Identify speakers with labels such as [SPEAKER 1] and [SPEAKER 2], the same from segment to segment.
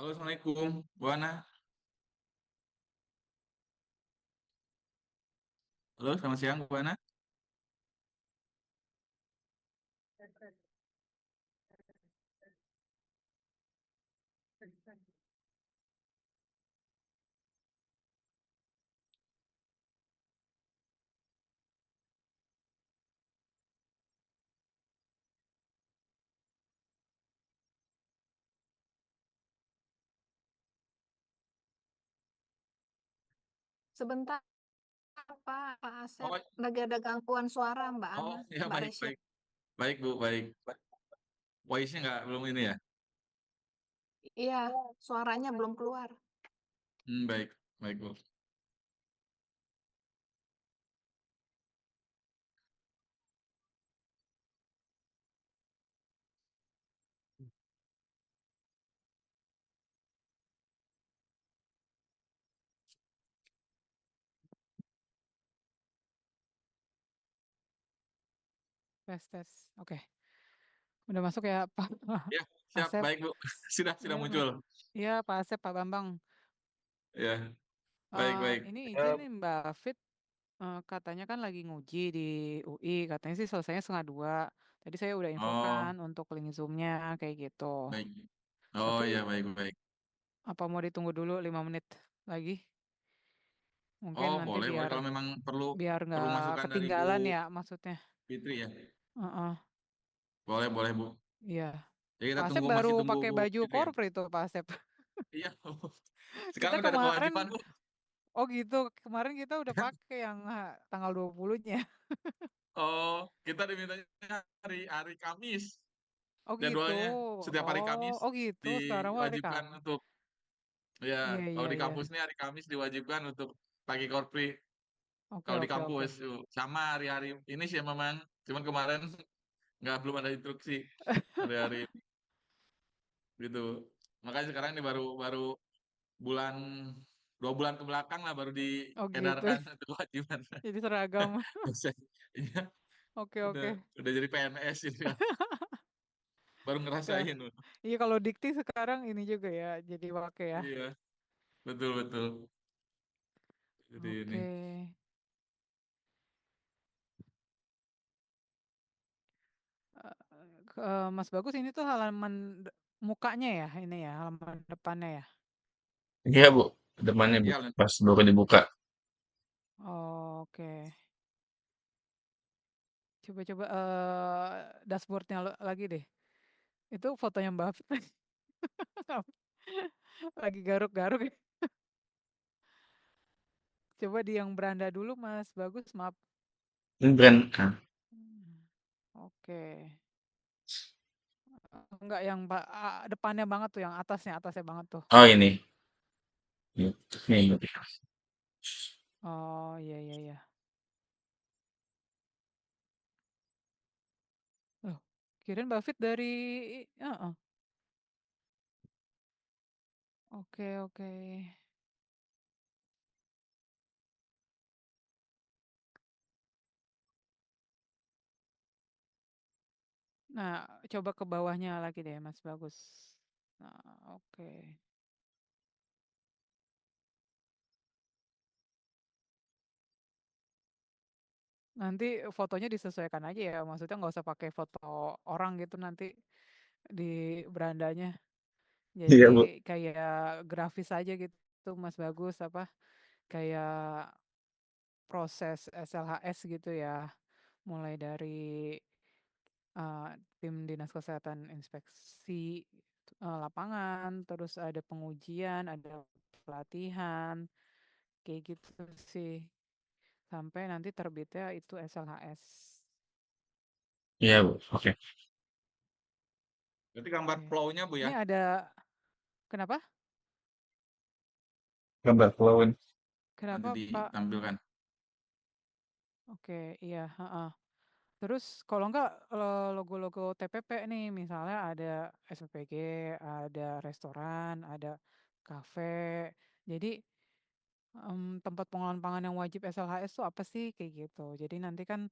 [SPEAKER 1] Halo, Assalamualaikum, Bu Ana. Halo, selamat siang, Bu Ana.
[SPEAKER 2] Sebentar Pak Asep,
[SPEAKER 1] Oh,
[SPEAKER 2] lagi ada gangguan suara Mbak
[SPEAKER 1] oh,
[SPEAKER 2] Ana,
[SPEAKER 1] ya
[SPEAKER 2] Mbak
[SPEAKER 1] baik,
[SPEAKER 2] Reshid.
[SPEAKER 1] baik, baik, Bu, baik. Voice-nya nggak belum ini ya?
[SPEAKER 2] Iya, suaranya belum keluar.
[SPEAKER 1] Baik, baik, Bu.
[SPEAKER 3] Tes tes. Oke. Udah masuk ya Pak
[SPEAKER 1] Ya, siap,
[SPEAKER 3] Asep?
[SPEAKER 1] baik, Bu. Sudah
[SPEAKER 3] Iya,
[SPEAKER 1] muncul.
[SPEAKER 3] iya Pak Asep, Pak Bambang.
[SPEAKER 1] Ya, baik, baik.
[SPEAKER 3] Ini izin nih Mbak Fit, katanya kan lagi nguji di UI, katanya sih selesainya 1:30. Tadi saya udah
[SPEAKER 1] Oh,
[SPEAKER 3] infokan untuk link Zoom-nya kayak gitu.
[SPEAKER 1] baik. Oh, ya,
[SPEAKER 3] Tapi
[SPEAKER 1] baik, baik.
[SPEAKER 3] apa mau ditunggu dulu 5 menit lagi? Mungkin
[SPEAKER 1] Oh,
[SPEAKER 3] nanti
[SPEAKER 1] boleh, boleh.
[SPEAKER 3] biar
[SPEAKER 1] Kalau memang perlu
[SPEAKER 3] biar
[SPEAKER 1] perlu
[SPEAKER 3] nggak
[SPEAKER 1] masukan dari Bu
[SPEAKER 3] ketinggalan ya maksudnya.
[SPEAKER 1] Fitri ya.
[SPEAKER 3] Heeh,
[SPEAKER 1] Boleh, boleh, Bu.
[SPEAKER 3] iya.
[SPEAKER 1] Jadi kita
[SPEAKER 3] Pak Asep
[SPEAKER 1] tunggu, masih
[SPEAKER 3] baru
[SPEAKER 1] tunggu
[SPEAKER 3] pakai
[SPEAKER 1] Bu
[SPEAKER 3] baju
[SPEAKER 1] Fitri ya.
[SPEAKER 3] korpri itu Pak Asep.
[SPEAKER 1] Iya,
[SPEAKER 3] Kita
[SPEAKER 1] sekarang udah ada kewajiban,
[SPEAKER 3] kemarin
[SPEAKER 1] Bu.
[SPEAKER 3] Oh gitu, kemarin kita udah pakai yang tanggal 20-nya.
[SPEAKER 1] Oh, kita dimintanya hari Kamis.
[SPEAKER 3] Oh gitu.
[SPEAKER 1] Jadwalnya setiap hari
[SPEAKER 3] Oh,
[SPEAKER 1] Kamis
[SPEAKER 3] oh gitu. Sekarang mah hari
[SPEAKER 1] diwajibkan
[SPEAKER 3] Kamis.
[SPEAKER 1] untuk, ya,
[SPEAKER 3] Iya,
[SPEAKER 1] kalau
[SPEAKER 3] iya,
[SPEAKER 1] di
[SPEAKER 3] iya.
[SPEAKER 1] kampus nih hari Kamis diwajibkan untuk pakai korpri.
[SPEAKER 3] Oke,
[SPEAKER 1] Kalau di
[SPEAKER 3] oke, oke.
[SPEAKER 1] kampus sama hari-hari ini sih memang, cuman kemarin nggak belum ada instruksi hari-hari gitu. Makanya sekarang ini baru baru bulan 2 bulan ke belakang lah baru
[SPEAKER 3] Oh gitu.
[SPEAKER 1] diedarkan itu kewajiban.
[SPEAKER 3] Jadi seragam.
[SPEAKER 1] Iya,
[SPEAKER 3] Oke,
[SPEAKER 1] udah
[SPEAKER 3] oke.
[SPEAKER 1] udah jadi PNS gitu kan. Baru
[SPEAKER 3] Udah.
[SPEAKER 1] ngerasain loh.
[SPEAKER 3] Iya kalau dikti sekarang ini juga ya, jadi pakai ya.
[SPEAKER 1] Iya, betul betul. Jadi ini.
[SPEAKER 3] Oke. Mas Bagus ini tuh halaman mukanya ya, ini ya, halaman depannya ya.
[SPEAKER 4] Iya Bu, depannya Bu,
[SPEAKER 1] Iya,
[SPEAKER 4] pas baru dibuka.
[SPEAKER 3] Oke. Coba-coba dashboardnya lagi deh. Itu fotonya Mbak Fit. Lagi garuk-garuk ya. Coba di yang beranda dulu Mas Bagus, maaf.
[SPEAKER 4] Ini brand kan?
[SPEAKER 3] Oke. Enggak yang depannya banget tuh, yang atasnya banget tuh.
[SPEAKER 4] Oh ini, ini.
[SPEAKER 3] Oh iya iya iya. Loh, kirain Mbak Fit dari heeh. Oke oke. Nah, coba ke bawahnya lagi deh Mas Bagus. Nah, oke. Nanti fotonya disesuaikan aja ya, maksudnya nggak usah pakai foto orang gitu nanti di berandanya. Jadi
[SPEAKER 4] Iya Bu.
[SPEAKER 3] kayak grafis aja gitu Mas Bagus, apa kayak proses SLHS gitu ya, mulai dari tim dinas kesehatan inspeksi lapangan, terus ada pengujian, ada pelatihan, kayak gitu sih, sampai nanti terbitnya itu SLHS.
[SPEAKER 4] Iya Bu, oke.
[SPEAKER 1] berarti gambar
[SPEAKER 3] Oke.
[SPEAKER 1] flow-nya Bu
[SPEAKER 3] Ini
[SPEAKER 1] ya,
[SPEAKER 3] ada kenapa?
[SPEAKER 4] Gambar flowin.
[SPEAKER 1] nanti
[SPEAKER 3] Kenapa Pak?
[SPEAKER 1] ditampilkan.
[SPEAKER 3] Oke, iya, heeh. Terus kalau enggak logo-logo TPP nih, misalnya ada SPPG, ada restoran, ada kafe. Jadi tempat pengolahan pangan yang wajib SLHS tuh apa sih kayak gitu. Jadi nanti kan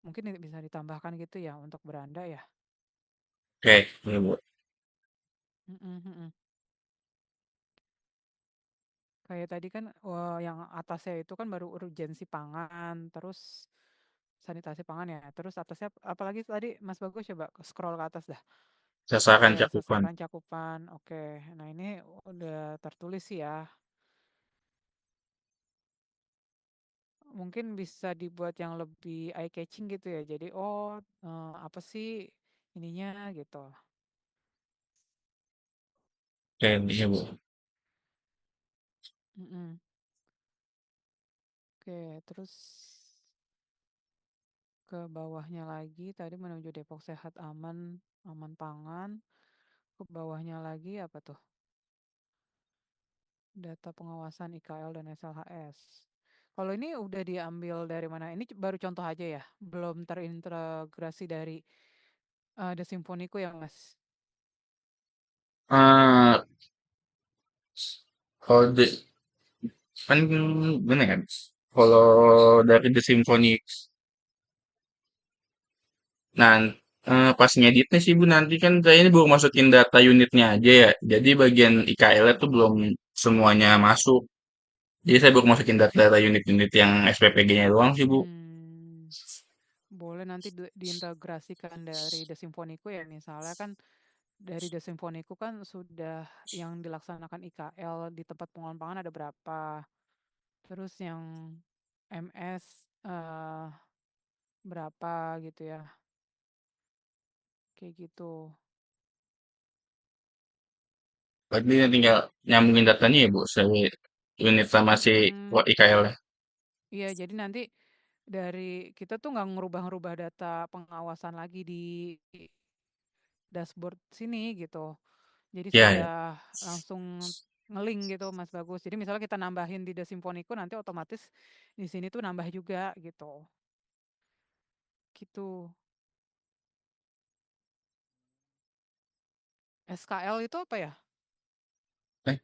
[SPEAKER 3] mungkin bisa ditambahkan gitu ya untuk beranda ya.
[SPEAKER 4] Oke, iya Bu.
[SPEAKER 3] Mhm, mhm. Kayak tadi kan yang atasnya itu kan baru urgensi pangan, terus sanitasi pangan ya. Terus atasnya apalagi tadi Mas Bagus coba scroll ke atas dah.
[SPEAKER 4] Sasaran
[SPEAKER 3] Ada
[SPEAKER 4] cakupan.
[SPEAKER 3] sasaran cakupan. Oke. Nah, ini udah tertulis sih ya. Mungkin bisa dibuat yang lebih eye catching gitu ya. Jadi apa sih ininya gitu.
[SPEAKER 4] Oke, iya Bu.
[SPEAKER 3] Mm-mm. Oke, terus ke bawahnya lagi tadi menuju Depok Sehat Aman, aman pangan. Ke bawahnya lagi apa tuh? Data pengawasan IKL dan SLHS. Kalau ini udah diambil dari mana? Ini baru contoh aja ya, belum terintegrasi dari The Symphoniku ya, Mas?
[SPEAKER 4] Eh, kalau kan gimana kan? Kalau dari The Symphony, nah pas ngeditnya sih Bu nanti kan saya ini baru masukin data unitnya aja ya. Jadi bagian IKL itu belum semuanya masuk. Jadi saya baru masukin data-data unit-unit yang SPPG-nya doang sih Bu.
[SPEAKER 3] Hmm, boleh nanti diintegrasikan dari The Symphoniku ya, misalnya kan dari The Symphoniku kan sudah yang dilaksanakan IKL di tempat pengolahan pangan ada berapa, terus yang MS berapa gitu ya, kayak gitu.
[SPEAKER 4] Berarti tinggal nyambungin datanya ya Bu, saya unit sama si
[SPEAKER 3] Mm-mm.
[SPEAKER 4] IKL-nya.
[SPEAKER 3] Iya, jadi nanti dari kita tuh nggak ngerubah-ngerubah data pengawasan lagi di dashboard sini gitu. Jadi
[SPEAKER 4] Ya, ya.
[SPEAKER 3] sudah langsung ngeling gitu, Mas Bagus. Jadi misalnya kita nambahin di The Symphoniku nanti otomatis di sini tuh nambah juga gitu. Gitu. SKL itu apa ya?
[SPEAKER 4] Eh,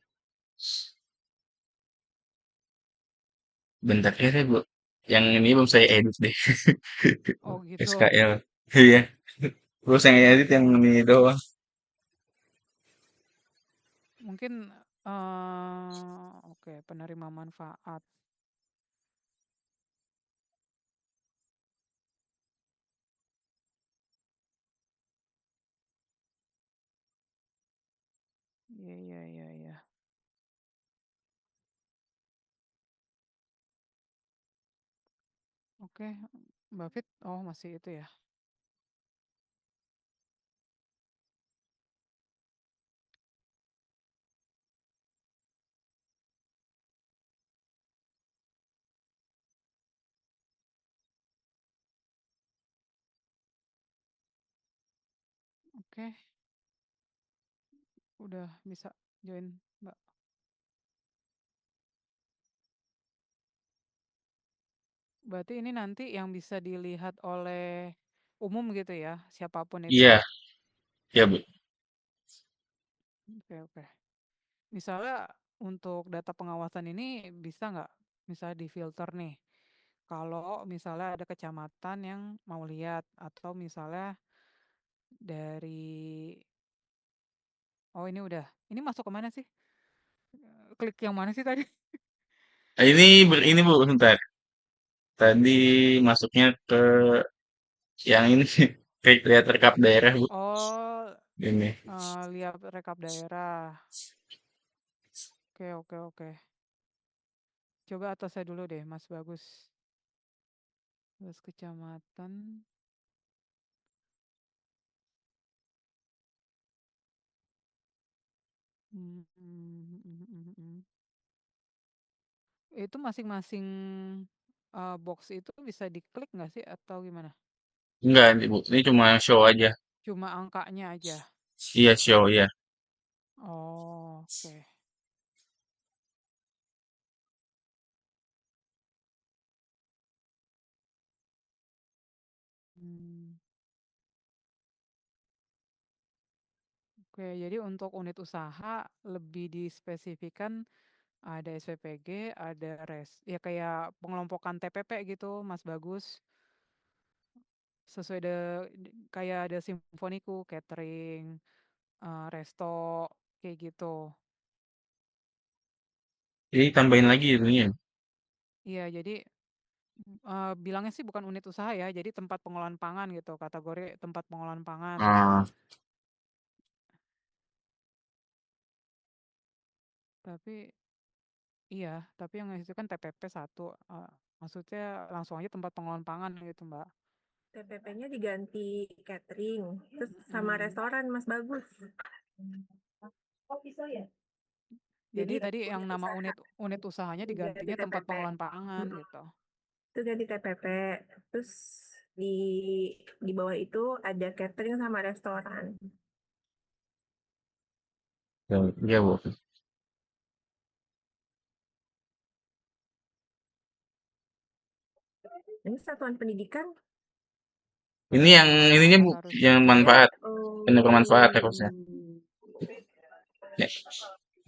[SPEAKER 4] bentar ya saya Bu. Yang ini belum saya edit deh.
[SPEAKER 3] Oh gitu.
[SPEAKER 4] SKL. Iya. Terus yang edit yang ini doang.
[SPEAKER 3] Mungkin oke, penerima manfaat. Iya, iya, iya, iya. Oke, Mbak Fit, masih itu ya. Oke, udah bisa join, Mbak. Berarti ini nanti yang bisa dilihat oleh umum gitu ya, siapapun itu.
[SPEAKER 4] Iya, iya Bu.
[SPEAKER 3] Oke, oke. Misalnya untuk data pengawasan ini bisa nggak misalnya difilter nih. Kalau misalnya ada kecamatan yang mau lihat atau misalnya dari ini udah. Ini masuk ke mana sih? Klik yang mana sih tadi?
[SPEAKER 4] Ini Bu, bentar. Tadi masuknya ke yang ini kayak lihat rekap daerah Bu.
[SPEAKER 3] Oh,
[SPEAKER 4] Ini.
[SPEAKER 3] lihat rekap daerah. Oke, oke, oke. Coba atasnya dulu deh, Mas Bagus. Terus kecamatan. Hmm, hmm, hmm, hmm, hmm. Itu masing-masing box itu bisa diklik nggak sih atau gimana?
[SPEAKER 4] Enggak, Bu. Ini cuma show aja.
[SPEAKER 3] Cuma angkanya aja.
[SPEAKER 4] Iya, show ya.
[SPEAKER 3] Oh, oke. Hmm, oke, jadi untuk unit usaha lebih dispesifikan ada SPPG, ada ya kayak pengelompokan TPP gitu, Mas Bagus. Sesuai kayak ada simfoniku, catering, resto, kayak gitu.
[SPEAKER 4] Jadi tambahin lagi itunya.
[SPEAKER 3] Iya, jadi bilangnya sih bukan unit usaha ya, jadi tempat pengolahan pangan gitu, kategori tempat pengolahan pangan.
[SPEAKER 4] Ah,
[SPEAKER 3] Tapi iya, tapi yang itu kan TPP 1, maksudnya langsung aja tempat pengolahan pangan gitu, Mbak.
[SPEAKER 5] TPP-nya diganti catering, terus sama restoran Mas Bagus. Oh bisa ya?
[SPEAKER 3] Jadi tadi yang
[SPEAKER 5] unit
[SPEAKER 3] nama
[SPEAKER 5] usaha
[SPEAKER 3] unit usahanya
[SPEAKER 5] diganti
[SPEAKER 3] digantinya tempat
[SPEAKER 5] TPP.
[SPEAKER 3] pengolahan pangan gitu.
[SPEAKER 5] Itu ganti TPP. Terus di di bawah itu ada catering sama restoran.
[SPEAKER 4] iya Bu.
[SPEAKER 5] Ini satuan pendidikan.
[SPEAKER 4] Ini yang ininya Bu,
[SPEAKER 3] Harus.
[SPEAKER 4] yang manfaat, penyukur manfaat
[SPEAKER 5] Oh.
[SPEAKER 4] harusnya. Ya.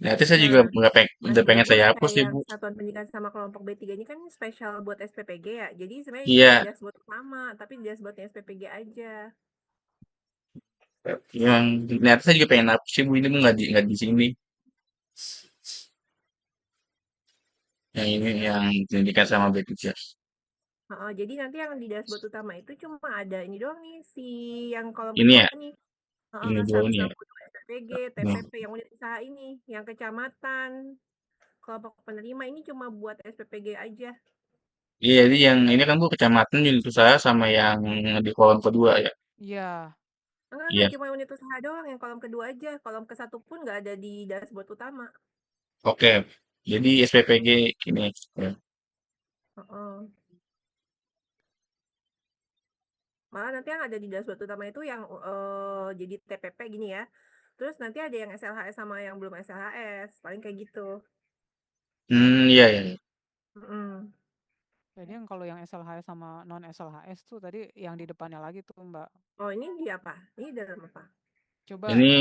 [SPEAKER 4] Nanti saya
[SPEAKER 5] Nah,
[SPEAKER 4] juga udah
[SPEAKER 5] Mas
[SPEAKER 4] pengen saya
[SPEAKER 5] Bagus,
[SPEAKER 4] hapus
[SPEAKER 5] kayak
[SPEAKER 4] sih
[SPEAKER 5] yang
[SPEAKER 4] Bu.
[SPEAKER 5] satuan pendidikan sama kelompok B3 ini kan spesial buat SPPG ya. Jadi sebenarnya ini
[SPEAKER 4] Iya,
[SPEAKER 5] di dashboard utama, tapi di dashboardnya SPPG aja.
[SPEAKER 4] yang nanti saya juga pengen hapus sih Bu, ini Bu nggak di sini. Yang ini yang pendidikan sama B3.
[SPEAKER 5] Jadi nanti yang di dashboard utama itu cuma ada ini doang nih, si yang kolom
[SPEAKER 4] Ini
[SPEAKER 5] kedua
[SPEAKER 4] ya,
[SPEAKER 5] nih.
[SPEAKER 4] ini dua ini ya.
[SPEAKER 5] 162 SPPG,
[SPEAKER 4] Nah,
[SPEAKER 5] TPP yang unit usaha ini, yang kecamatan, kelompok penerima ini cuma buat SPPG aja.
[SPEAKER 4] iya, jadi yang ini kan Bu kecamatan unit usaha sama yang di kolom kedua ya.
[SPEAKER 3] Iya,
[SPEAKER 5] Enggak,
[SPEAKER 4] Iya,
[SPEAKER 5] cuma unit usaha doang, yang kolom kedua aja. Kolom ke satu pun nggak ada di dashboard utama.
[SPEAKER 4] oke. Jadi SPPG ini. Ya.
[SPEAKER 5] Heeh. Malah nanti yang ada di dashboard utama itu yang jadi TPP gini ya. Terus nanti ada yang SLHS sama yang belum SLHS, paling kayak gitu.
[SPEAKER 4] Iya ya.
[SPEAKER 5] Mm-mm.
[SPEAKER 3] jadi yang kalau yang SLHS sama non SLHS tuh tadi yang di depannya lagi tuh, Mbak.
[SPEAKER 5] Oh, ini di apa? Ini dalam apa?
[SPEAKER 3] Coba
[SPEAKER 4] Ini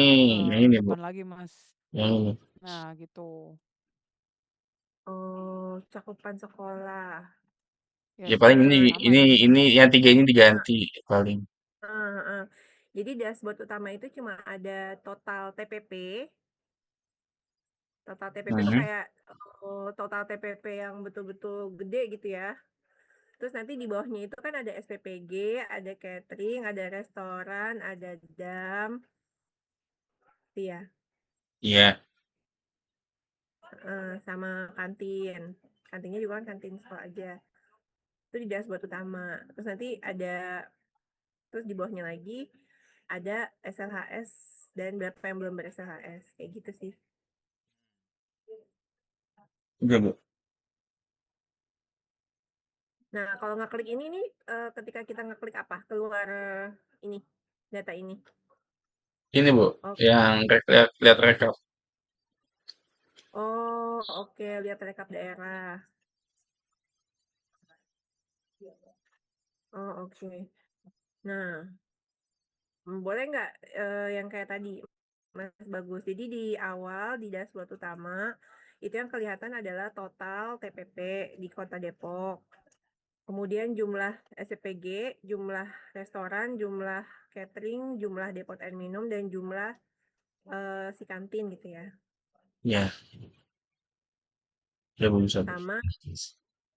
[SPEAKER 4] yang ini Bu,
[SPEAKER 3] depan lagi, Mas.
[SPEAKER 4] yang ini.
[SPEAKER 3] Nah, gitu.
[SPEAKER 5] Oh, cakupan sekolah.
[SPEAKER 3] Ya
[SPEAKER 4] Ya paling ini
[SPEAKER 3] sama
[SPEAKER 4] ini
[SPEAKER 3] sih.
[SPEAKER 4] ini yang tiga ini diganti paling.
[SPEAKER 5] Heeh. Jadi dashboard utama itu cuma ada total TPP. Total TPP itu
[SPEAKER 4] Mhm.
[SPEAKER 5] kayak total TPP yang betul-betul gede gitu ya. Terus nanti di bawahnya itu kan ada SPPG, ada catering, ada restoran, ada dam, ya,
[SPEAKER 4] Iya.
[SPEAKER 5] sama kantin. Kantinnya juga kan kantin sekolah aja. Itu di dashboard utama. Terus nanti ada, terus di bawahnya lagi ada SLHS dan berapa yang belum ber-SLHS. Kayak gitu sih.
[SPEAKER 4] Udah Bu.
[SPEAKER 5] Nah, kalau ngeklik ini nih, ketika kita ngeklik apa? Keluar ini, data ini.
[SPEAKER 4] Ini Bu,
[SPEAKER 5] Oke.
[SPEAKER 4] yang lihat rekap.
[SPEAKER 5] Oh, oke. Lihat rekap daerah. Oh, oke. Nah, boleh nggak yang kayak tadi, Mas Bagus? Jadi di awal, di dashboard utama, itu yang kelihatan adalah total TPP di Kota Depok. Kemudian jumlah SPPG, jumlah restoran, jumlah catering, jumlah depot air minum, dan jumlah si kantin gitu ya.
[SPEAKER 4] Ya, ya Bu bisa Bu.
[SPEAKER 5] Sama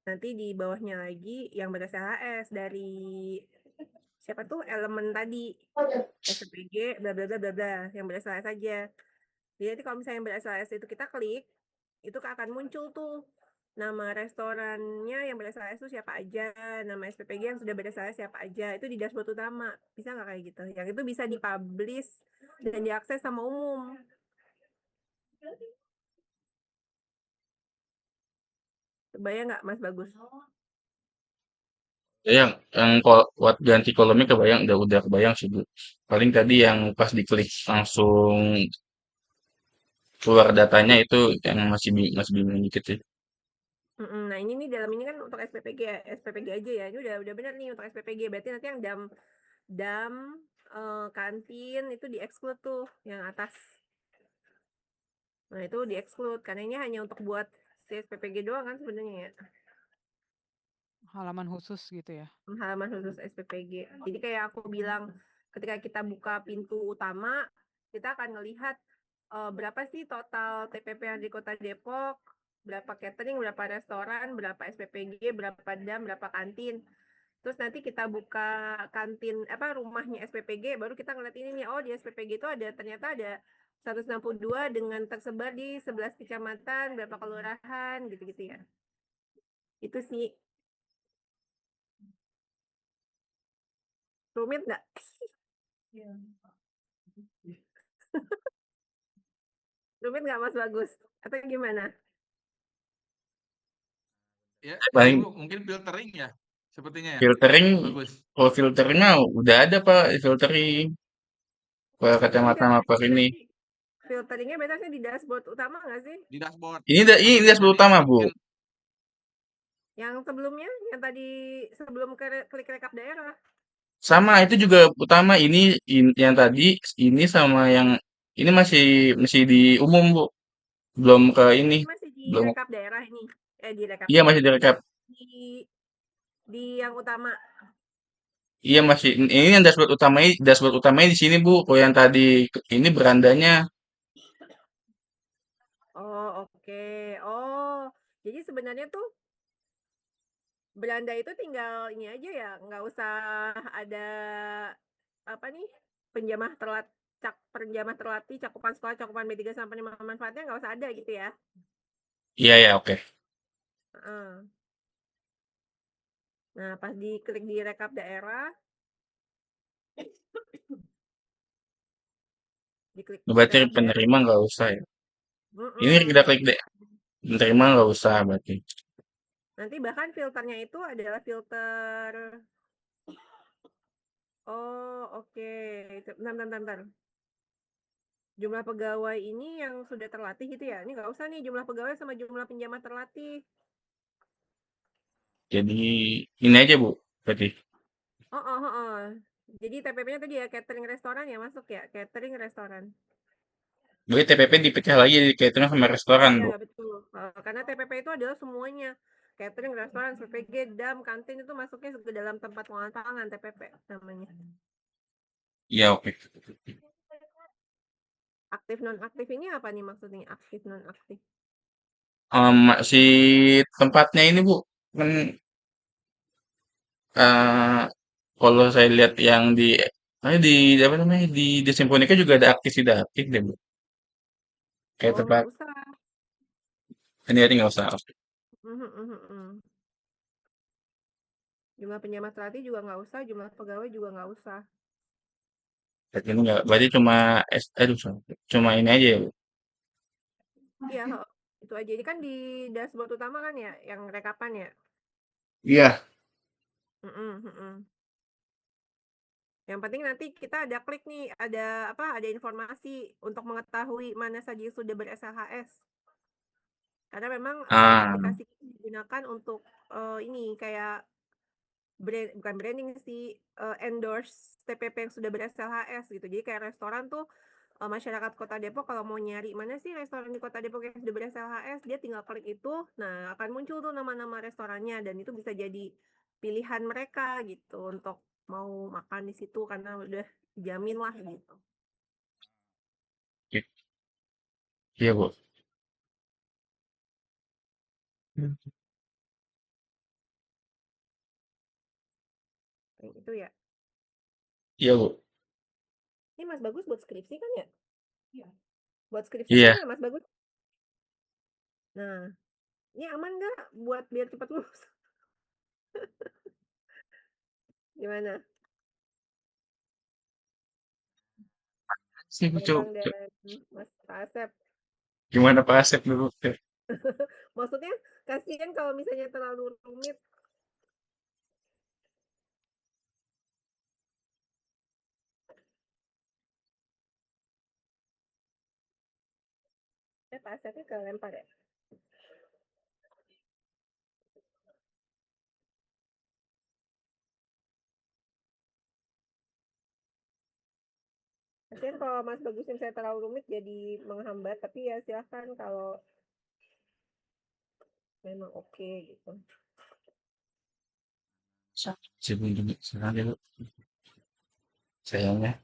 [SPEAKER 5] nanti di bawahnya lagi yang ber-SLHS dari siapa tuh elemen tadi, SPPG, bla bla bla bla bla, yang ber-SLHS saja. Jadi nanti kalau misalnya yang ber-SLHS itu kita klik, itu akan muncul tuh nama restorannya yang ber-SLHS itu siapa aja, nama SPPG yang sudah ber-SLHS siapa aja, itu di dashboard utama. Bisa nggak kayak gitu? Yang itu bisa dipublish dan diakses sama umum. Kebayang nggak, Mas Bagus?
[SPEAKER 4] Ya, yang buat ganti kolomnya kebayang, udah kebayang sih Bu. Paling tadi yang pas diklik langsung keluar datanya itu yang masih bingung dikit sih.
[SPEAKER 5] Nah, ini nih dalam ini kan untuk SPPG ya, SPPG aja ya. Ini udah benar nih untuk SPPG. Berarti nanti yang dam kantin itu di-exclude tuh yang atas. Nah, itu di-exclude karena ini hanya untuk buat si SPPG doang kan sebenarnya ya.
[SPEAKER 3] Halaman khusus gitu ya.
[SPEAKER 5] Halaman khusus SPPG. Jadi kayak aku bilang, ketika kita buka pintu utama, kita akan melihat berapa sih total TPP yang di Kota Depok, berapa catering, berapa restoran, berapa SPPG, berapa dam, berapa kantin. Terus nanti kita buka kantin rumahnya SPPG, baru kita ngeliat ini nih, oh di SPPG itu ternyata ada 162 dengan tersebar di 11 kecamatan, berapa kelurahan, gitu-gitu ya. Itu sih. Rumit nggak? Rumit nggak Mas Bagus? Atau gimana?
[SPEAKER 1] Ya,
[SPEAKER 4] Paling
[SPEAKER 1] Bu, mungkin filtering ya, sepertinya ya.
[SPEAKER 4] filtering,
[SPEAKER 1] Bagus.
[SPEAKER 4] kalau filternya udah ada Pak, filtering per
[SPEAKER 5] Ini
[SPEAKER 4] kacamata sama per ini.
[SPEAKER 5] filteringnya biasanya di dashboard utama nggak sih?
[SPEAKER 1] Di dashboard.
[SPEAKER 4] Ini
[SPEAKER 1] Maksudnya
[SPEAKER 4] dashboard
[SPEAKER 1] jadi
[SPEAKER 4] utama Bu.
[SPEAKER 1] mungkin
[SPEAKER 5] Yang sebelumnya, yang tadi sebelum klik rekap daerah.
[SPEAKER 4] Sama itu juga utama. Yang tadi ini sama yang ini masih di umum Bu. Belum ke ini.
[SPEAKER 5] Ini masih di
[SPEAKER 4] Belum.
[SPEAKER 5] rekap daerah ini. Di rekap
[SPEAKER 4] Iya
[SPEAKER 5] daerah.
[SPEAKER 4] masih direkap.
[SPEAKER 5] Di yang utama.
[SPEAKER 4] Iya masih. Ini yang dashboard utamanya di sini Bu. Kalau yang tadi ini berandanya.
[SPEAKER 5] Oh, oke. Oh, jadi sebenarnya tuh beranda itu tinggal ini aja ya, nggak usah ada apa nih penjamah terlatih, cakupan sekolah, cakupan B3 sampai 5 manfaatnya nggak usah ada gitu ya.
[SPEAKER 4] Iya ya oke.
[SPEAKER 5] Heeh. Nah, pas diklik di rekap daerah, diklik
[SPEAKER 4] Berarti
[SPEAKER 5] rekap daerah.
[SPEAKER 4] penerima nggak usah ya. Ini kita
[SPEAKER 5] Mm-mm.
[SPEAKER 4] klik deh. Penerima nggak usah berarti.
[SPEAKER 5] Nanti bahkan filternya itu adalah filter. Oh, oke. Bentar. Jumlah pegawai ini yang sudah terlatih gitu ya? Ini nggak usah nih jumlah pegawai sama jumlah penjamah terlatih.
[SPEAKER 4] Jadi ini aja Bu. Berarti.
[SPEAKER 5] Oh. Jadi TPP-nya tadi ya catering restoran ya masuk ya? Catering restoran.
[SPEAKER 4] Berarti TPP dipecah lagi di catering sama restoran
[SPEAKER 5] Iya,
[SPEAKER 4] Bu.
[SPEAKER 5] betul. Karena TPP itu adalah semuanya. Catering, restoran, SPG, dam, kantin itu masuknya ke dalam tempat pengolahan pangan TPP namanya.
[SPEAKER 4] Iya oke.
[SPEAKER 5] Aktif non aktif ini apa nih maksudnya? Aktif non aktif.
[SPEAKER 4] Si tempatnya ini Bu. Kan eh, kalau saya lihat yang di apa namanya di Simfonika juga ada aktif tidak aktif deh Bu. Kayak
[SPEAKER 5] Oh,
[SPEAKER 4] tempat
[SPEAKER 5] nggak usah.
[SPEAKER 4] ini nggak usah.
[SPEAKER 5] Mhm. Jumlah penjamah terlatih juga nggak usah, jumlah pegawai juga nggak usah.
[SPEAKER 4] Berarti ini nggak. Berarti cuma ini aja ya Bu.
[SPEAKER 5] Iya, itu aja. Ini kan di dashboard utama kan ya, yang rekapan ya.
[SPEAKER 4] Iya.
[SPEAKER 5] Mm-mm. Yang penting nanti kita ada klik nih, ada informasi untuk mengetahui mana saja yang sudah ber-SLHS. Karena memang
[SPEAKER 4] Ah,
[SPEAKER 5] aplikasi ini digunakan untuk ini kayak bukan branding sih, endorse TPP yang sudah ber-SLHS gitu. Jadi kayak restoran tuh masyarakat Kota Depok kalau mau nyari mana sih restoran di Kota Depok yang sudah ber-SLHS, dia tinggal klik itu, nah akan muncul tuh nama-nama restorannya dan itu bisa jadi pilihan mereka gitu untuk mau makan di situ karena udah dijamin lah gitu.
[SPEAKER 4] i- iya Bu.
[SPEAKER 5] Kayak gitu ya.
[SPEAKER 4] Iya Bu.
[SPEAKER 5] Ini Mas Bagus buat skripsi kan ya? Iya. Buat skripsi kan
[SPEAKER 4] Iya.
[SPEAKER 5] ya Mas Bagus? Nah, ini aman nggak buat biar cepat lulus? Gimana?
[SPEAKER 4] Sih Bu,
[SPEAKER 5] Bang dan Mas Asep.
[SPEAKER 4] gimana Pak Asep dulu?
[SPEAKER 5] Maksudnya kasihan kalau misalnya terlalu rumit. Pak Asepnya kelempar ya? Kasihan kalau Mas Bagus yang saya terlalu rumit jadi menghambat, tapi ya silahkan kalau memang oke gitu.
[SPEAKER 4] Sebelum sekarang dulu sayangnya.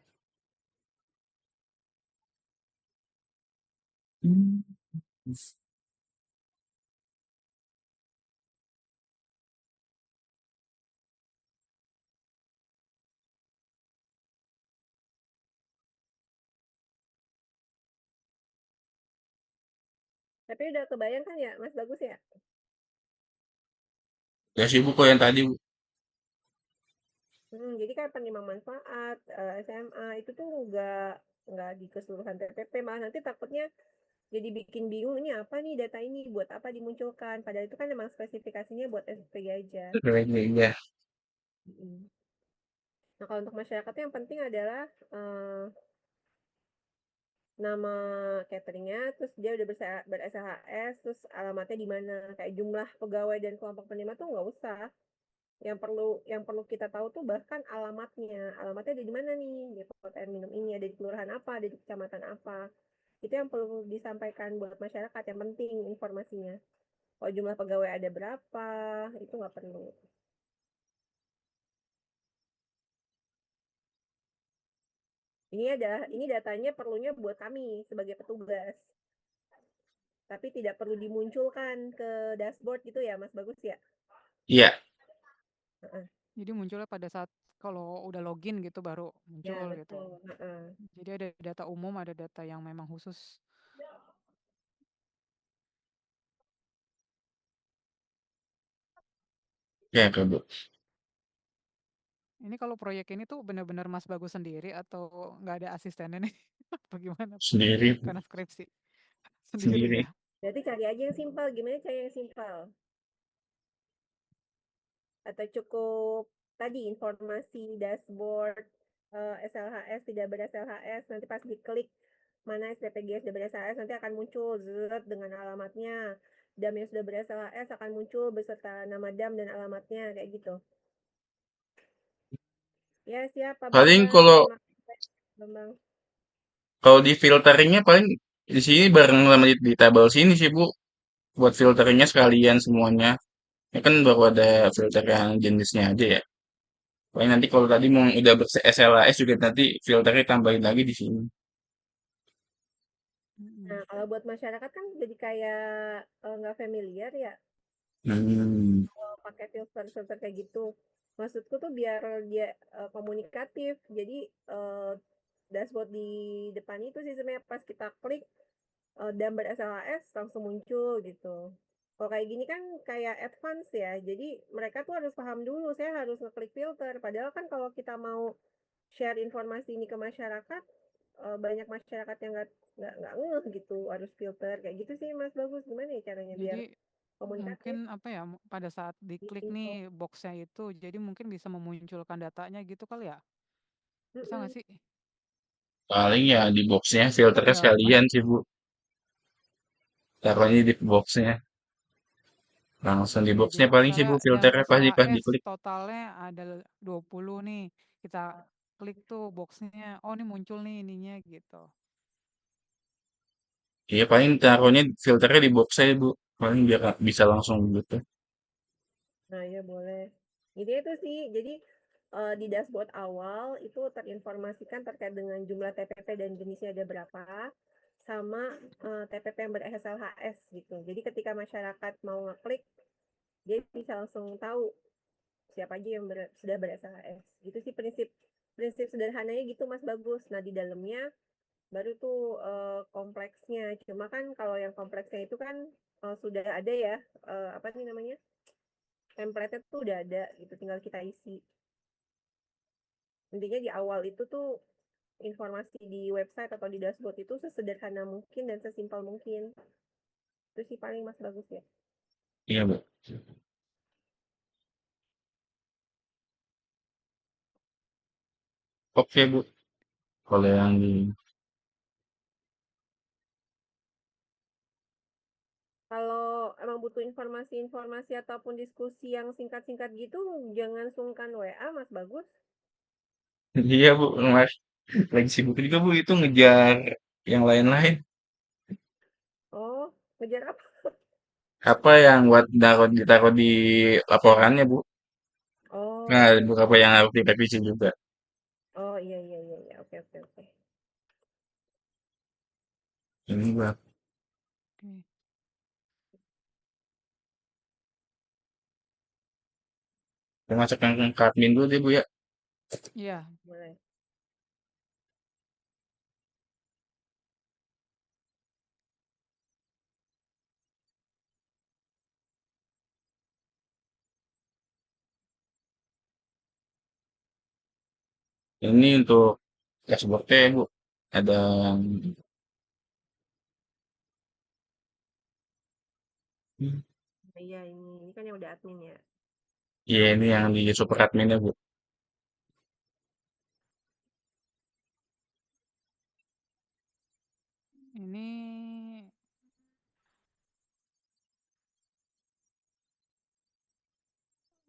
[SPEAKER 5] Tapi udah kebayang kan ya, Mas Bagus ya?
[SPEAKER 4] Ya sibuk kok yang tadi, Bu.
[SPEAKER 5] Jadi kan penimang manfaat, SMA itu tuh nggak di keseluruhan TPP, malah nanti takutnya jadi bikin bingung, ini apa nih data ini, buat apa dimunculkan? Padahal itu kan emang spesifikasinya buat SPG aja.
[SPEAKER 4] Iya.
[SPEAKER 5] Mhm. Nah, kalau untuk masyarakat tuh yang penting adalah nama cateringnya, terus dia udah ber-SHS, terus alamatnya di mana, kayak jumlah pegawai dan kelompok penerima tuh nggak usah. Yang perlu kita tahu tuh bahkan alamatnya ada di mana nih, di kota air minum ini, ada di kelurahan apa, ada di kecamatan apa. Itu yang perlu disampaikan buat masyarakat, yang penting informasinya. Kalau jumlah pegawai ada berapa, itu nggak perlu. Ini datanya perlunya buat kami sebagai petugas, tapi tidak perlu dimunculkan ke dashboard gitu ya, Mas Bagus ya?
[SPEAKER 4] Iya.
[SPEAKER 5] Heeh.
[SPEAKER 3] Jadi munculnya pada saat kalau udah login gitu baru
[SPEAKER 5] Ya,
[SPEAKER 3] muncul gitu.
[SPEAKER 5] betul. Heeh.
[SPEAKER 3] Jadi ada data umum, ada data yang memang khusus.
[SPEAKER 4] Ya, Kak, Bu.
[SPEAKER 3] Ini kalau proyek ini tuh benar-benar Mas Bagus sendiri atau nggak ada asistennya nih? Bagaimana?
[SPEAKER 4] Sendiri, Bu.
[SPEAKER 3] Karena skripsi sendiri ya.
[SPEAKER 4] Sendiri.
[SPEAKER 5] Berarti cari aja yang simpel. Gimana cari yang simpel? Atau cukup tadi informasi dashboard SLHS, tidak ber-SLHS, nanti pas diklik mana SPPGS sudah ber-SLHS, nanti akan muncul zet dengan alamatnya. DAM yang sudah ber-SLHS akan muncul beserta nama DAM dan alamatnya, kayak gitu. Ya, siap Pak
[SPEAKER 4] Paling
[SPEAKER 5] Bambang.
[SPEAKER 4] kalau
[SPEAKER 5] Terima kasih Pak Bambang.
[SPEAKER 4] kalau di filteringnya paling di sini bareng sama di tabel sini sih, Bu. Buat filteringnya sekalian semuanya. Ya kan baru ada filter yang jenisnya aja ya. Paling nanti kalau tadi mau udah SLAS juga nanti filternya tambahin lagi di sini.
[SPEAKER 5] Nah, kalau buat masyarakat kan jadi kayak nggak familiar ya,
[SPEAKER 4] Hmm.
[SPEAKER 5] pakai filter-filter kayak gitu. Maksudku tuh biar dia komunikatif. Jadi dashboard di depan itu sih sebenarnya pas kita klik gambar SLAS langsung muncul gitu. Kalau kayak gini kan kayak advance ya. Jadi mereka tuh harus paham dulu, saya harus ngeklik filter. Padahal kan kalau kita mau share informasi ini ke masyarakat, banyak masyarakat yang nggak ngeh gitu harus filter kayak gitu sih Mas Bagus. Gimana ya caranya biar
[SPEAKER 3] Jadi
[SPEAKER 5] komunikatif?
[SPEAKER 3] mungkin apa ya, pada saat diklik
[SPEAKER 5] Info.
[SPEAKER 3] nih boxnya itu, jadi mungkin bisa memunculkan datanya gitu kali ya? Bisa nggak
[SPEAKER 5] Mm-mm.
[SPEAKER 3] sih?
[SPEAKER 4] Paling ya di boxnya
[SPEAKER 3] Atau
[SPEAKER 4] filternya
[SPEAKER 3] ya
[SPEAKER 4] sekalian sih, Bu. Taruhnya di boxnya. Langsung di
[SPEAKER 3] oke,
[SPEAKER 4] boxnya
[SPEAKER 3] jadi
[SPEAKER 4] paling sih, Bu.
[SPEAKER 3] misalnya yang
[SPEAKER 4] Filternya pasti pas
[SPEAKER 3] SLHS
[SPEAKER 4] diklik.
[SPEAKER 3] totalnya ada 20 nih. Kita klik tuh boxnya, oh ini muncul nih ininya gitu.
[SPEAKER 4] Iya, paling taruhnya filternya di box saya, Bu. Paling biar bisa langsung gitu.
[SPEAKER 5] Nah, ya boleh. Jadi itu sih, jadi di dashboard awal itu terinformasikan terkait dengan jumlah TPP dan jenisnya ada berapa, sama TPP yang ber-SLHS gitu. Jadi ketika masyarakat mau ngeklik, dia bisa langsung tahu siapa aja yang sudah ber-SLHS. Gitu sih prinsip prinsip sederhananya gitu Mas Bagus. Nah, di dalamnya baru tuh kompleksnya. Cuma kan kalau yang kompleksnya itu kan sudah ada ya, apa nih namanya? Template-nya tuh udah ada gitu, tinggal kita isi. Intinya di awal itu tuh informasi di website atau di dashboard itu sesederhana mungkin dan sesimpel mungkin. Itu sih paling Mas Bagus ya.
[SPEAKER 4] Iya, Bu. Oke, Bu. Kalau yang di...
[SPEAKER 5] Kalau emang butuh informasi-informasi ataupun diskusi yang singkat-singkat gitu, jangan sungkan WA Mas Bagus.
[SPEAKER 4] Iya, Bu. Mas. Lagi sibuk juga, Bu. Itu ngejar yang lain-lain.
[SPEAKER 5] Oh, ngejar apa?
[SPEAKER 4] Apa yang buat ditaruh di laporannya, Bu?
[SPEAKER 5] Oh,
[SPEAKER 4] Nah,
[SPEAKER 5] oke oke.
[SPEAKER 4] beberapa yang harus direvisi juga.
[SPEAKER 5] Oh, iya iya iya iya. Oke oke oke.
[SPEAKER 4] Ini, Bu.
[SPEAKER 3] Oke.
[SPEAKER 4] Saya masuk yang ke admin dulu deh, Bu, ya.
[SPEAKER 3] Iya,
[SPEAKER 5] Boleh.
[SPEAKER 4] Ini untuk dashboardnya Bu. Ada,
[SPEAKER 5] Iya, ini kan yang udah admin ya.
[SPEAKER 4] ya ini yang di super adminnya Bu.
[SPEAKER 3] Ini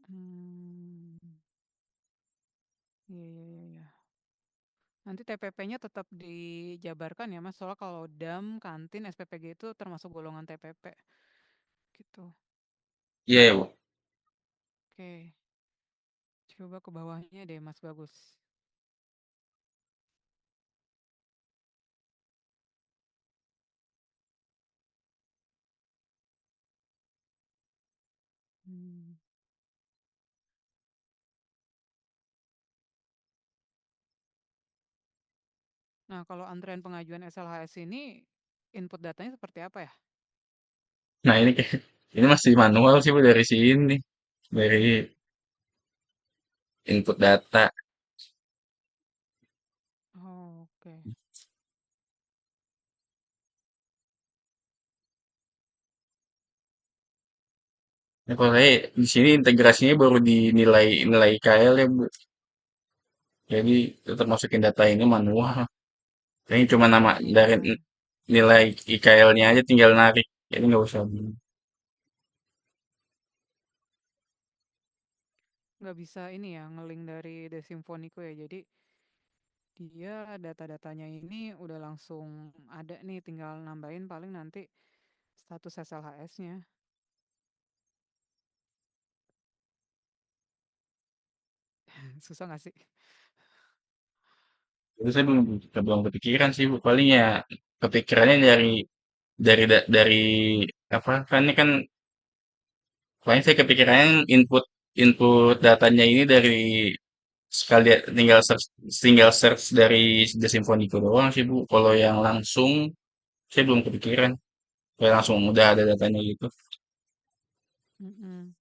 [SPEAKER 3] hmm, iya iya iya iya. Nanti TPP-nya tetap dijabarkan ya Mas, soalnya kalau dam, kantin, SPPG itu termasuk golongan TPP gitu.
[SPEAKER 4] Iya ya Bu.
[SPEAKER 3] Oke, coba ke bawahnya deh Mas Bagus. Hmm. Nah, kalau antrean pengajuan SLHS ini input datanya seperti apa ya?
[SPEAKER 4] Nah ini kayak, ini masih manual sih Bu dari sini. Dari input data.
[SPEAKER 3] Oh, oke.
[SPEAKER 4] Nah, kalau saya di sini integrasinya baru dinilai nilai IKL ya Bu. Jadi tetap masukin data ini manual. Ini cuma nama dari
[SPEAKER 3] Hmm,
[SPEAKER 4] nilai IKL-nya aja tinggal narik. Jadi nggak usah.
[SPEAKER 3] nggak bisa ini ya, ngeling dari Desimfonico ya. Jadi dia data-datanya ini udah langsung ada nih, tinggal nambahin paling nanti status SLHS-nya. Susah nggak sih?
[SPEAKER 4] Itu saya belum kepikiran sih Bu. Paling ya kepikirannya dari apa kan ini kan paling saya kepikirannya input input datanya ini dari sekali tinggal search dari The Symphonico doang sih Bu. Kalau yang langsung saya belum kepikiran. Kayak langsung udah ada datanya gitu.
[SPEAKER 3] Mm-mm.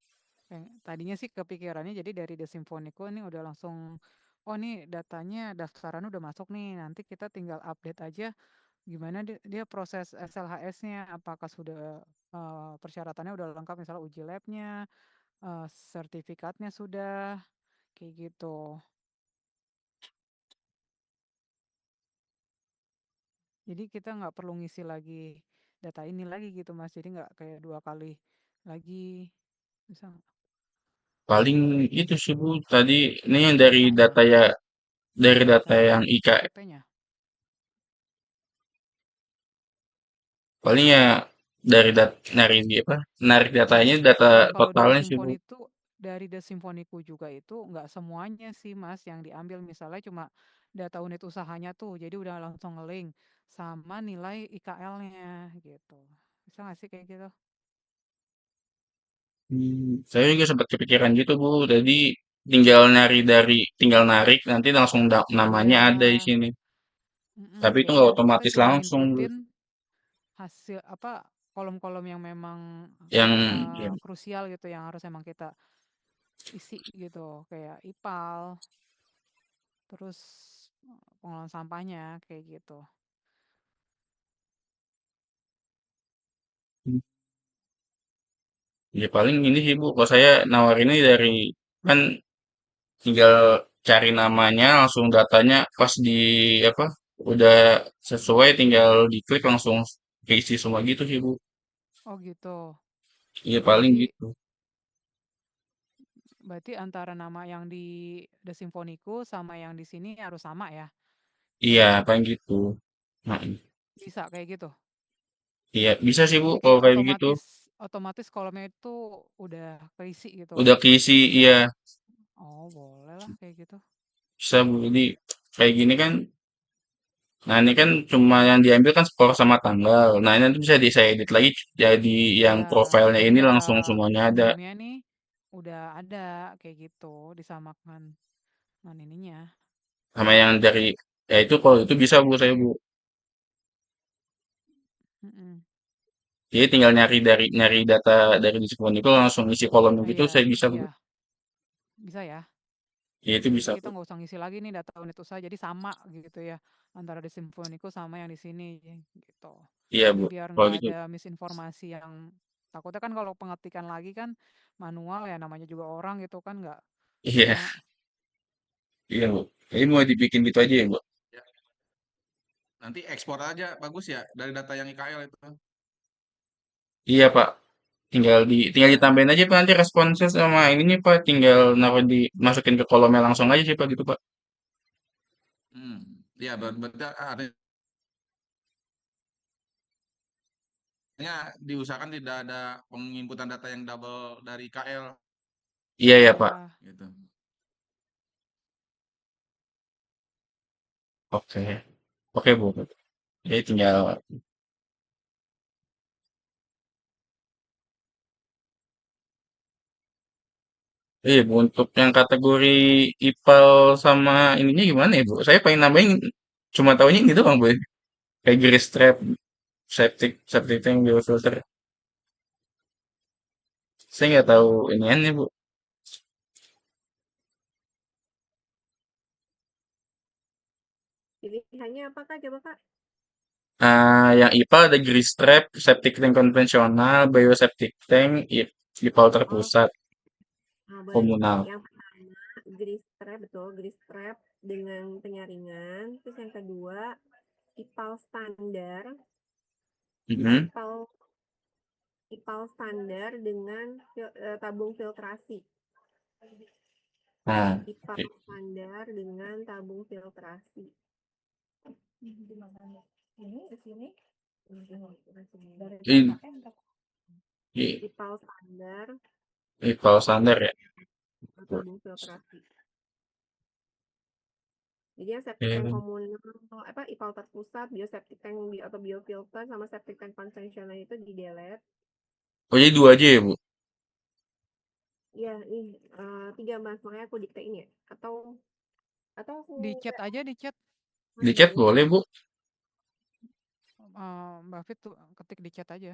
[SPEAKER 3] Tadinya sih kepikirannya jadi dari Desimfonico ini udah langsung, oh nih datanya daftaran udah masuk nih, nanti kita tinggal update aja gimana dia proses SLHS-nya, apakah sudah persyaratannya udah lengkap, misalnya uji labnya, sertifikatnya sudah, kayak gitu. Jadi kita nggak perlu ngisi lagi data ini lagi gitu Mas, jadi nggak kayak 2 kali lagi, bisa nggak?
[SPEAKER 4] Paling itu sih Bu. Tadi ini yang dari
[SPEAKER 3] Bisa ya,
[SPEAKER 4] data ya dari data
[SPEAKER 3] data
[SPEAKER 4] yang IK
[SPEAKER 3] TPP-nya.
[SPEAKER 4] paling ya dari apa? Narik datanya data
[SPEAKER 3] Dan kalau dari
[SPEAKER 4] totalnya sih Bu.
[SPEAKER 3] Simfoni itu, dari The Simfoniku juga itu nggak semuanya sih Mas yang diambil, misalnya cuma data unit usahanya tuh, jadi udah langsung nge-link sama nilai IKL-nya gitu. Bisa nggak sih kayak gitu?
[SPEAKER 4] Saya juga sempat kepikiran gitu Bu. Jadi tinggal narik nanti langsung
[SPEAKER 3] Iya,
[SPEAKER 4] namanya ada di sini. Tapi itu
[SPEAKER 3] jadi
[SPEAKER 4] nggak
[SPEAKER 3] nanti kita
[SPEAKER 4] otomatis
[SPEAKER 3] cuma
[SPEAKER 4] langsung Bu.
[SPEAKER 3] inputin hasil apa, kolom-kolom yang memang
[SPEAKER 4] Yang ya,
[SPEAKER 3] krusial gitu, yang harus emang kita isi gitu, kayak IPAL, terus pengelolaan sampahnya kayak gitu.
[SPEAKER 4] ya paling ini sih Bu. Kalau saya nawarinnya dari kan tinggal cari namanya langsung datanya pas di apa udah sesuai tinggal diklik langsung keisi semua gitu sih Bu.
[SPEAKER 3] Oh gitu.
[SPEAKER 4] Iya paling
[SPEAKER 3] Berarti
[SPEAKER 4] gitu.
[SPEAKER 3] berarti antara nama yang di The Symphoniku sama yang di sini harus sama ya,
[SPEAKER 4] Iya
[SPEAKER 3] kayak gitu.
[SPEAKER 4] paling gitu. Nah,
[SPEAKER 3] Bisa kayak gitu.
[SPEAKER 4] iya bisa sih Bu
[SPEAKER 3] Jadi
[SPEAKER 4] kalau
[SPEAKER 3] kayak
[SPEAKER 4] kayak begitu.
[SPEAKER 3] otomatis otomatis kolomnya itu udah keisi gitu.
[SPEAKER 4] Udah keisi iya
[SPEAKER 3] Oh, boleh lah kayak gitu.
[SPEAKER 4] bisa Bu. Jadi kayak gini kan. Nah ini kan cuma yang diambil kan skor sama tanggal. Nah ini nanti bisa saya edit lagi jadi yang
[SPEAKER 3] Iya,
[SPEAKER 4] profilnya
[SPEAKER 3] jadi
[SPEAKER 4] ini
[SPEAKER 3] data
[SPEAKER 4] langsung semuanya ada.
[SPEAKER 3] umumnya nih udah ada kayak gitu, disamakan dengan ininya.
[SPEAKER 4] Sama yang dari ya itu kalau itu bisa Bu saya Bu.
[SPEAKER 3] Mm-mm.
[SPEAKER 4] Jadi tinggal nyari data dari Discord itu langsung isi kolom
[SPEAKER 3] Oh
[SPEAKER 4] gitu saya
[SPEAKER 3] iya,
[SPEAKER 4] bisa Bu.
[SPEAKER 3] iya, bisa ya.
[SPEAKER 4] Ya itu bisa
[SPEAKER 3] Jadi kita
[SPEAKER 4] tuh.
[SPEAKER 3] nggak usah ngisi lagi nih data unit usaha, jadi sama gitu ya antara di Simfoniku sama yang di sini gitu.
[SPEAKER 4] Iya
[SPEAKER 3] Jadi
[SPEAKER 4] Bu.
[SPEAKER 3] biar
[SPEAKER 4] Kalau
[SPEAKER 3] nggak
[SPEAKER 4] gitu.
[SPEAKER 3] ada misinformasi yang takutnya kan kalau pengetikan lagi kan manual ya, namanya juga orang gitu kan nggak
[SPEAKER 4] Iya,
[SPEAKER 3] sama.
[SPEAKER 4] iya Bu. Ini mau dibikin gitu aja ya Bu.
[SPEAKER 1] Ya, nanti ekspor aja bagus ya dari data yang IKL itu.
[SPEAKER 4] Iya Pak. Tinggal ditambahin aja Pak nanti responsnya sama ininya Pak. Tinggal naruh masukin ke kolomnya langsung aja sih Pak gitu Pak.
[SPEAKER 1] Hmm. Ya, berarti artinya diusahakan tidak ada penginputan data yang double dari IKL
[SPEAKER 4] Iya ya Pak.
[SPEAKER 3] Iya.
[SPEAKER 1] gitu.
[SPEAKER 4] Oke. Oke Bu. Jadi tinggal iya Bu, untuk yang kategori IPAL sama ininya gimana ya Bu? Saya pengen nambahin cuma tahunya gitu bang Bu. Kayak grease trap, septic tank, biofilter. Saya nggak tahu iniannya Bu.
[SPEAKER 5] Pilihannya apa Kak? Coba Kak.
[SPEAKER 4] Yang IPAL ada grease trap, septic tank konvensional, bioseptic tank, IPAL
[SPEAKER 5] Oh,
[SPEAKER 4] terpusat,
[SPEAKER 5] boleh.
[SPEAKER 4] komunal.
[SPEAKER 5] Yang pertama, grease trap, betul. Grease trap dengan penyaringan. Terus yang kedua, IPAL standar.
[SPEAKER 4] Mhm.
[SPEAKER 5] IPAL IPAL standar dengan tabung filtrasi.
[SPEAKER 4] Nah,
[SPEAKER 5] IPAL standar dengan tabung filtrasi. Ini ke sini.
[SPEAKER 4] i- i-
[SPEAKER 5] IPAL standar
[SPEAKER 4] IPAL standar ya.
[SPEAKER 5] tabung filtrasi. Jadi yang septic tank
[SPEAKER 4] Oke.
[SPEAKER 5] komunal, IPAL terpusat, bioseptic tank atau biofilter sama septic tank konvensional itu di delete.
[SPEAKER 4] Oh jadi dua aja ya Bu?
[SPEAKER 5] Ya, ini 3 Mas, makanya aku diktein ya. Atau aku
[SPEAKER 3] Di chat aja, di chat.
[SPEAKER 4] Di chat boleh Bu?
[SPEAKER 3] Mbak Fit tuh ketik di chat aja.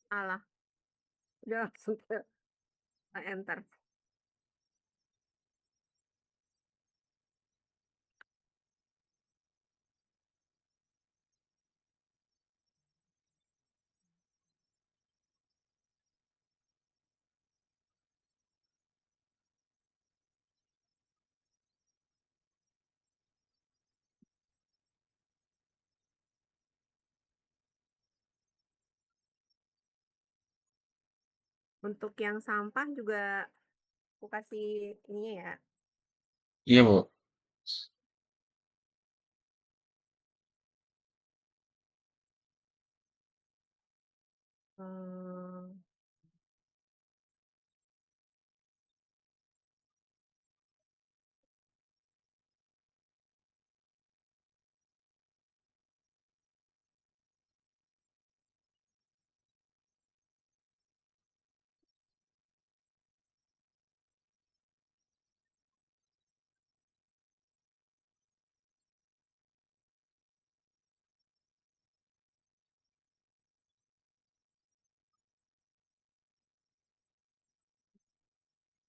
[SPEAKER 5] salah. Udah langsung ke enter. Untuk yang sampah juga aku kasih ini ya.
[SPEAKER 4] Iya Bu.
[SPEAKER 5] Hmm,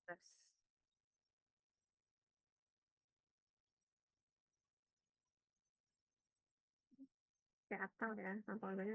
[SPEAKER 5] terus gatal ya, tampaknya.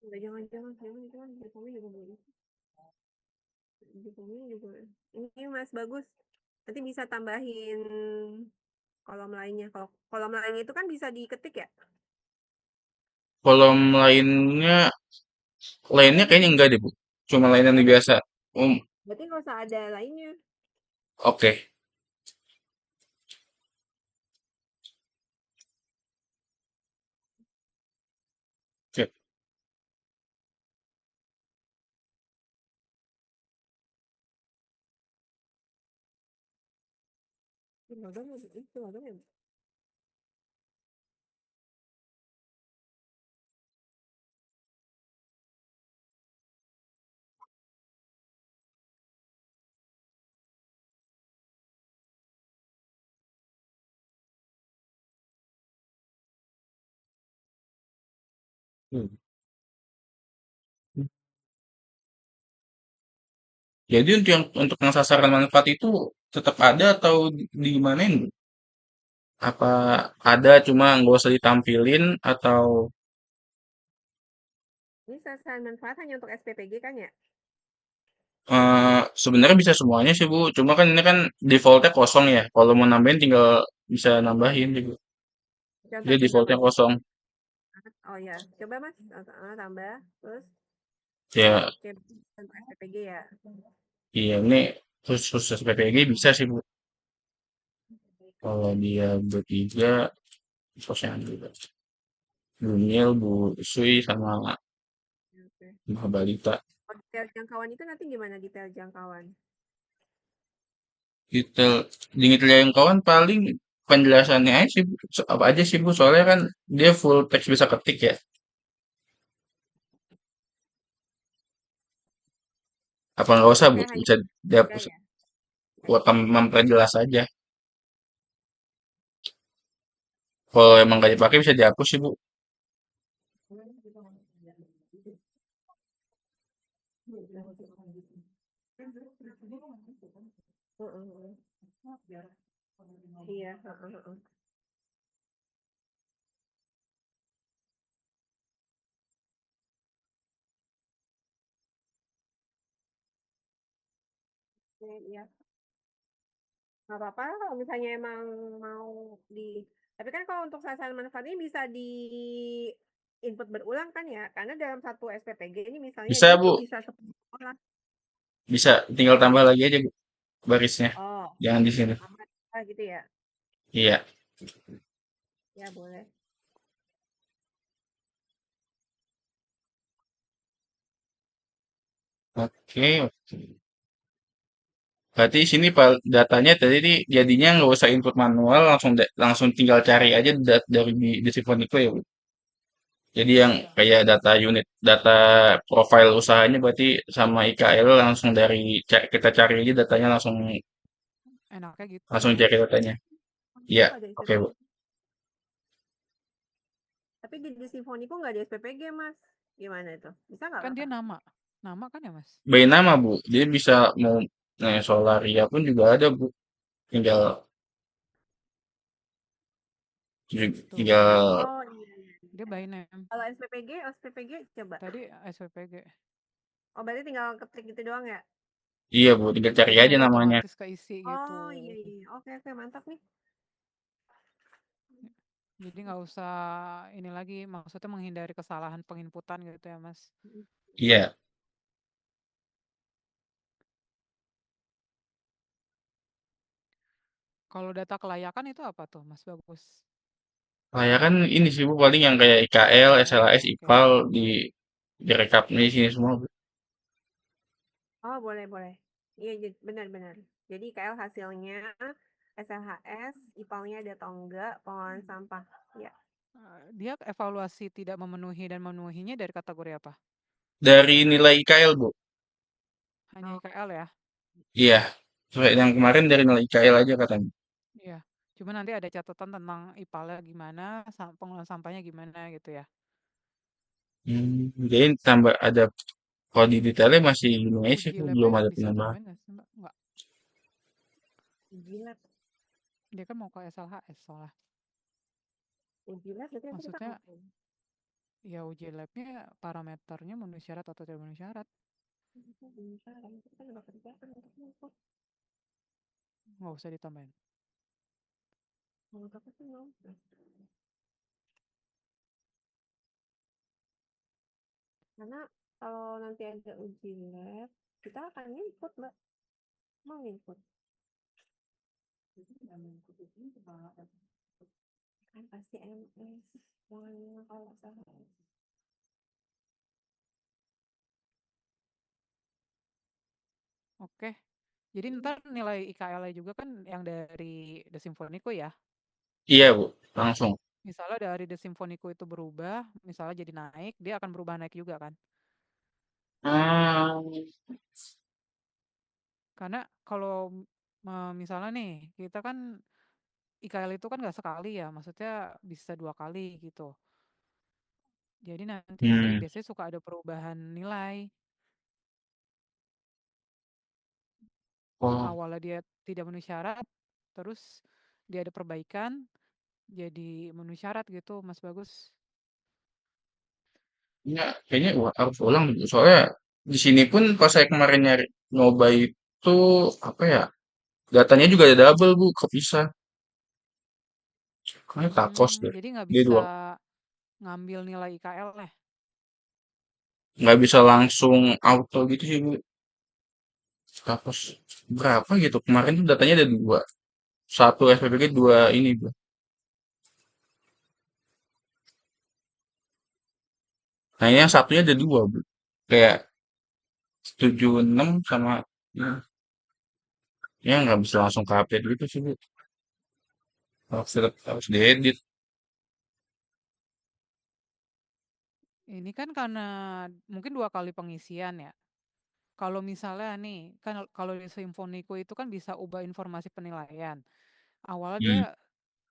[SPEAKER 5] Enggak, jangan Jokowi juga boleh. Jokowi juga. Ini Mas bagus. Nanti bisa tambahin kolom lainnya. Kalau kolom lainnya itu kan bisa diketik ya?
[SPEAKER 4] Kolom lainnya kayaknya enggak deh, Bu. Cuma lain yang
[SPEAKER 5] Oh,
[SPEAKER 4] biasa.
[SPEAKER 5] berarti nggak usah ada lainnya.
[SPEAKER 4] Oke. Oke.
[SPEAKER 5] Itu logam ya.
[SPEAKER 4] Hmm. Jadi untuk yang sasaran manfaat itu tetap ada atau dimanain, Bu? Apa ada cuma nggak usah ditampilin atau
[SPEAKER 5] Ini sasaran manfaat hanya untuk SPPG kan ya?
[SPEAKER 4] sebenarnya bisa semuanya sih, Bu. Cuma kan ini kan defaultnya kosong ya. Kalau mau nambahin tinggal bisa nambahin sih, Bu. Dia
[SPEAKER 5] Contoh-contoh
[SPEAKER 4] defaultnya
[SPEAKER 5] Mas.
[SPEAKER 4] kosong.
[SPEAKER 5] Oh ya, coba Mas tambah terus
[SPEAKER 4] Ya,
[SPEAKER 5] oke untuk SPPG ya.
[SPEAKER 4] iya ini khusus PPG bisa sih, Bu. Kalau dia bertiga, sosnya juga. Bumil, Bu Sui, sama
[SPEAKER 5] Oke.
[SPEAKER 4] Bu Balita.
[SPEAKER 5] Oh, detail jangkauan itu nanti gimana detail jangkauan?
[SPEAKER 4] Detail, di yang kawan paling penjelasannya aja sih, Bu. Apa aja sih, Bu. Soalnya kan dia full text bisa ketik ya. Apa nggak usah,
[SPEAKER 5] Oke,
[SPEAKER 4] Bu?
[SPEAKER 5] hanya
[SPEAKER 4] Bisa dia
[SPEAKER 5] enggak ya?
[SPEAKER 4] buat memperjelas aja. Kalau emang gak dipakai bisa dihapus sih, Bu.
[SPEAKER 5] Heeh. Iya, heeh. Oke, iya. Nggak apa-apa lah kalau misalnya emang mau di tapi kan kalau untuk sasaran manfaat ini bisa di input berulang kan ya? Karena dalam satu SPPG ini misalnya
[SPEAKER 4] Bisa,
[SPEAKER 5] dia tuh
[SPEAKER 4] Bu.
[SPEAKER 5] bisa 10 orang.
[SPEAKER 4] Bisa. Tinggal tambah lagi aja, Bu. Barisnya.
[SPEAKER 5] Oh,
[SPEAKER 4] Jangan di sini.
[SPEAKER 5] amat gitu ya?
[SPEAKER 4] Iya.
[SPEAKER 5] Ya boleh.
[SPEAKER 4] Oke, oke. Berarti sini datanya tadi jadinya nggak usah input manual, langsung tinggal cari aja dari di Symfonico ya, Bu. Jadi yang kayak data unit, data profile usahanya berarti sama IKL langsung kita cari aja datanya
[SPEAKER 3] Enaknya gitu ya,
[SPEAKER 4] langsung
[SPEAKER 3] Mas.
[SPEAKER 4] cari datanya.
[SPEAKER 5] Itu
[SPEAKER 4] Iya,
[SPEAKER 5] nggak ada
[SPEAKER 4] oke,
[SPEAKER 5] SPPG.
[SPEAKER 4] Bu.
[SPEAKER 5] Tapi di Simfoniku nggak ada SPPG, Mas. Gimana itu? Bisa nggak,
[SPEAKER 3] Kan dia
[SPEAKER 5] Kakak?
[SPEAKER 3] nama. Nama kan ya, Mas?
[SPEAKER 4] By nama, Bu. Dia bisa mau Solaria pun juga ada, Bu. Tinggal
[SPEAKER 3] Tuh.
[SPEAKER 4] tinggal
[SPEAKER 5] Oh iya, iya.
[SPEAKER 3] Dia by name.
[SPEAKER 5] Kalau SPPG coba.
[SPEAKER 3] Tadi SPPG.
[SPEAKER 5] Oh berarti tinggal ketik gitu doang ya?
[SPEAKER 4] iya, Bu, tinggal cari
[SPEAKER 3] Jadi
[SPEAKER 4] aja
[SPEAKER 3] nanti
[SPEAKER 4] namanya.
[SPEAKER 3] otomatis keisi gitu.
[SPEAKER 5] Oh iya iya. Oke oke mantap nih.
[SPEAKER 3] Jadi nggak usah ini lagi, maksudnya menghindari kesalahan penginputan gitu ya, Mas.
[SPEAKER 4] Iya.
[SPEAKER 3] Kalau data kelayakan itu apa tuh, Mas Bagus?
[SPEAKER 4] Kayak kan ini sih, Bu, paling yang kayak IKL, SLAS,
[SPEAKER 3] Oh, oke.
[SPEAKER 4] IPAL direkap di sini semua, Bu.
[SPEAKER 5] Oh boleh boleh. Iya benar-benar. Jadi KL hasilnya SLHS, IPAL-nya ada atau enggak, pengelolaan sampah. Ya.
[SPEAKER 3] Dia evaluasi tidak memenuhi dan memenuhinya dari kategori apa?
[SPEAKER 4] Dari nilai IKL, Bu.
[SPEAKER 3] Hanya
[SPEAKER 5] Oh,
[SPEAKER 3] IKL ya?
[SPEAKER 4] Iya. Yang kemarin dari nilai IKL aja katanya.
[SPEAKER 3] Iya. Cuma nanti ada catatan tentang IPAL-nya gimana, pengelolaan sampahnya gimana gitu ya.
[SPEAKER 4] Jadi tambah ada kalau di detailnya masih gini aja sih,
[SPEAKER 3] Uji
[SPEAKER 4] Bu, belum
[SPEAKER 3] labnya
[SPEAKER 4] ada
[SPEAKER 3] bisa
[SPEAKER 4] penambahan.
[SPEAKER 3] ditambahin nggak sih, Mbak? Nggak.
[SPEAKER 5] gila.
[SPEAKER 3] Dia kan mau ke SLHS soalnya.
[SPEAKER 5] Gila berarti nanti kita
[SPEAKER 3] Maksudnya
[SPEAKER 5] ngapain?
[SPEAKER 3] Ya uji labnya parameternya memenuhi syarat atau tidak memenuhi syarat. Nggak usah ditambahin.
[SPEAKER 5] Karena kalau nanti ada uji lab, kita akan input, Mbak. Mau input. Kan pasti MS. Jangan kalau salah.
[SPEAKER 3] Oke. Jadi ntar nilai IKL-nya juga kan yang dari The Symphonico ya.
[SPEAKER 4] Iya, Bu. Langsung.
[SPEAKER 3] Misalnya dari The Symphonico itu berubah, misalnya jadi naik, dia akan berubah naik juga kan.
[SPEAKER 4] Hmm,
[SPEAKER 3] Karena kalau misalnya nih, kita kan IKL itu kan nggak sekali ya, maksudnya bisa 2 kali gitu. Jadi nanti sih
[SPEAKER 4] hmm.
[SPEAKER 3] biasanya suka ada perubahan nilai.
[SPEAKER 4] Oh,
[SPEAKER 3] Awalnya dia tidak memenuhi syarat, terus dia ada perbaikan, jadi memenuhi syarat gitu, Mas Bagus.
[SPEAKER 4] enggak. Kayaknya harus ulang, Bu. Soalnya di sini pun pas saya kemarin nyari nyoba itu, apa ya, datanya juga ada double, Bu. Kepisah. Kayaknya takos deh.
[SPEAKER 3] Jadi nggak
[SPEAKER 4] Dia
[SPEAKER 3] bisa
[SPEAKER 4] dua.
[SPEAKER 3] ngambil nilai IKL lah.
[SPEAKER 4] Nggak bisa langsung auto gitu sih, Bu. Takos. Berapa gitu. Kemarin tuh datanya ada dua. Satu SPPG, dua ini, Bu. Nah, ini yang satunya ada dua, Bu. Kayak 76 sama ya, ya nggak bisa langsung ke update gitu sih, Bu. Harus diedit.
[SPEAKER 3] Ini kan karena mungkin 2 kali pengisian ya. Kalau misalnya nih, kan kalau di Symphonico itu kan bisa ubah informasi penilaian. Awalnya dia